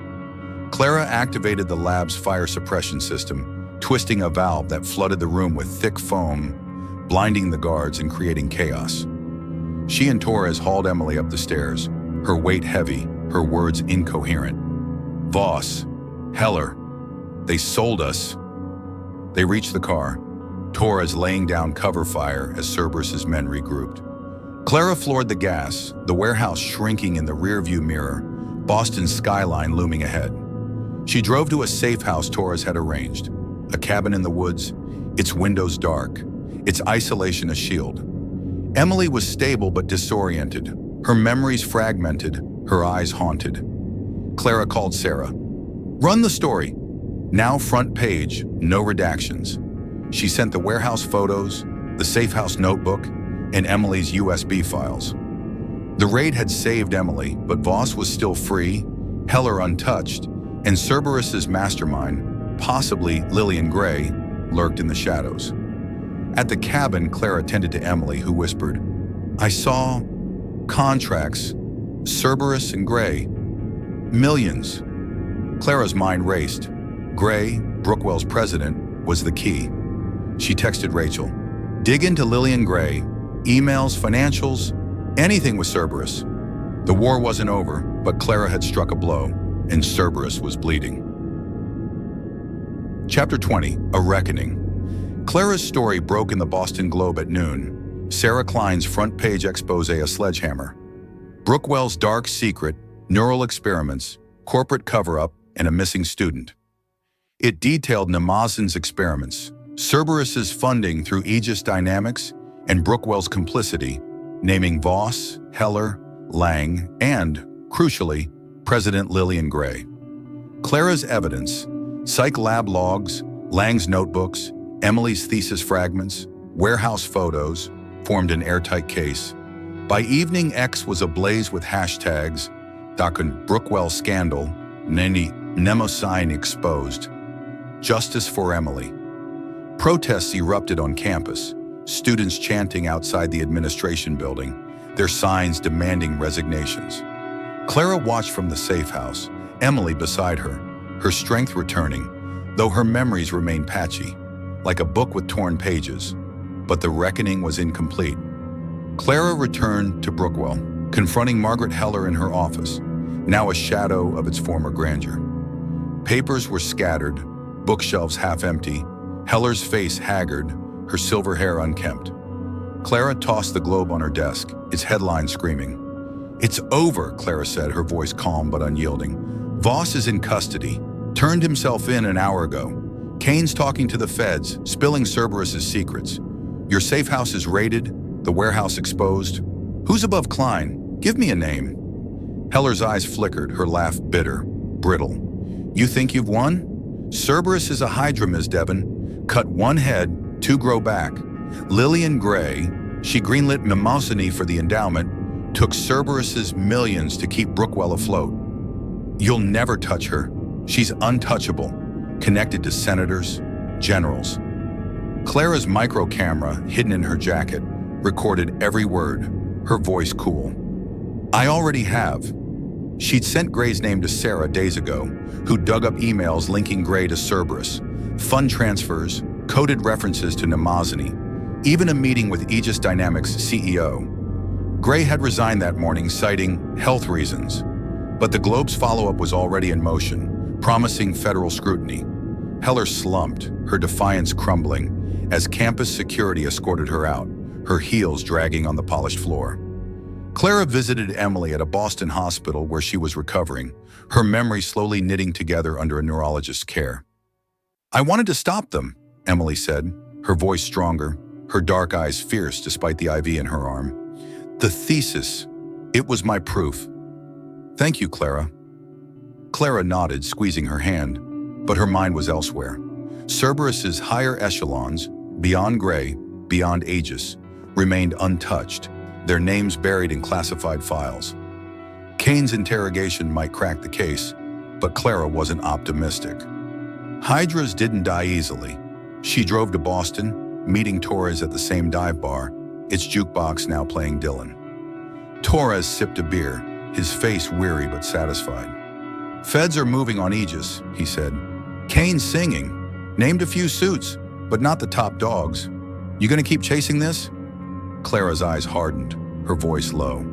Clara activated the lab's fire suppression system, twisting a valve that flooded the room with thick foam, blinding the guards and creating chaos. She and Torres hauled Emily up the stairs, her weight heavy, her words incoherent. "Voss, Heller, they sold us." They reached the car, Torres laying down cover fire as Cerberus's men regrouped. Clara floored the gas, the warehouse shrinking in the rearview mirror, Boston's skyline looming ahead. She drove to a safe house Torres had arranged, a cabin in the woods, its windows dark, its isolation a shield. Emily was stable but disoriented, her memories fragmented, her eyes haunted. Clara called Sarah. "Run the story." Now front page, no redactions. She sent the warehouse photos, the safe house notebook, and Emily's USB files. The raid had saved Emily, but Voss was still free, Heller untouched, and Cerberus's mastermind, possibly Lillian Gray, lurked in the shadows. At the cabin, Clara tended to Emily, who whispered, "I saw contracts, Cerberus and Gray. Millions." Clara's mind raced. Gray, Brookwell's president, was the key. She texted Rachel, "Dig into Lillian Gray, emails, financials, anything with Cerberus." The war wasn't over, but Clara had struck a blow, and Cerberus was bleeding. Chapter 20, A Reckoning. Clara's story broke in the Boston Globe at noon. Sarah Klein's front-page expose, a sledgehammer. Brookwell's dark secret, neural experiments, corporate cover-up, and a missing student. It detailed Namazin's experiments, Cerberus's funding through Aegis Dynamics, and Brookwell's complicity, naming Voss, Heller, Lang, and, crucially, President Lillian Gray. Clara's evidence, psych lab logs, Lang's notebooks, Emily's thesis fragments, warehouse photos, formed an airtight case. By evening, X was ablaze with hashtags, Dakun Brookwell scandal, Neni Mnemosyne exposed, Justice for Emily. Protests erupted on campus, students chanting outside the administration building, their signs demanding resignations. Clara watched from the safe house, Emily beside her, her strength returning, though her memories remained patchy, like a book with torn pages. But the reckoning was incomplete. Clara returned to Brookwell, confronting Margaret Heller in her office, now a shadow of its former grandeur. Papers were scattered, bookshelves half empty, Heller's face haggard, her silver hair unkempt. Clara tossed the Globe on her desk, its headline screaming. "It's over," Clara said, her voice calm but unyielding. "Voss is in custody. Turned himself in an hour ago. Kane's talking to the feds, spilling Cerberus's secrets. Your safe house is raided, the warehouse exposed. Who's above Klein? Give me a name." Heller's eyes flickered, her laugh bitter, brittle. "You think you've won? Cerberus is a hydra, Ms. Devon. Cut one head, two grow back. Lillian Gray, she greenlit Mnemosyne for the endowment, took Cerberus's millions to keep Brookwell afloat. You'll never touch her. She's untouchable, connected to senators, generals." Clara's micro camera, hidden in her jacket, recorded every word, her voice cool. "I already have." She'd sent Gray's name to Sarah days ago, who dug up emails linking Gray to Cerberus, fund transfers, coded references to Mnemosyne, even a meeting with Aegis Dynamics' CEO. Gray had resigned that morning, citing health reasons, but the Globe's follow-up was already in motion, promising federal scrutiny. Heller slumped, her defiance crumbling, as campus security escorted her out, her heels dragging on the polished floor. Clara visited Emily at a Boston hospital where she was recovering, her memory slowly knitting together under a neurologist's care. "I wanted to stop them," Emily said, her voice stronger, her dark eyes fierce despite the IV in her arm. "The thesis, it was my proof." "Thank you, Clara." Clara nodded, squeezing her hand, but her mind was elsewhere. Cerberus's higher echelons, beyond Gray, beyond Aegis, remained untouched, their names buried in classified files. Kane's interrogation might crack the case, but Clara wasn't optimistic. Hydras didn't die easily. She drove to Boston, meeting Torres at the same dive bar, its jukebox now playing Dylan. Torres sipped a beer, his face weary but satisfied. "Feds are moving on Aegis," he said. "Kane's singing. Named a few suits, but not the top dogs. You gonna keep chasing this?" Clara's eyes hardened, her voice low.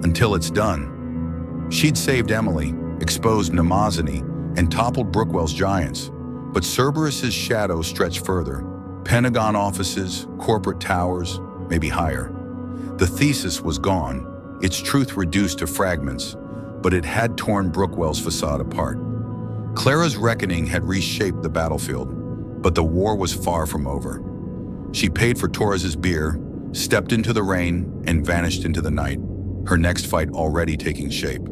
"Until it's done." She'd saved Emily, exposed Nemazini, and toppled Brookwell's giants, but Cerberus's shadow stretched further. Pentagon offices, corporate towers, maybe higher. The thesis was gone, its truth reduced to fragments, but it had torn Brookwell's facade apart. Clara's reckoning had reshaped the battlefield, but the war was far from over. She paid for Torres's beer, stepped into the rain, and vanished into the night, her next fight already taking shape.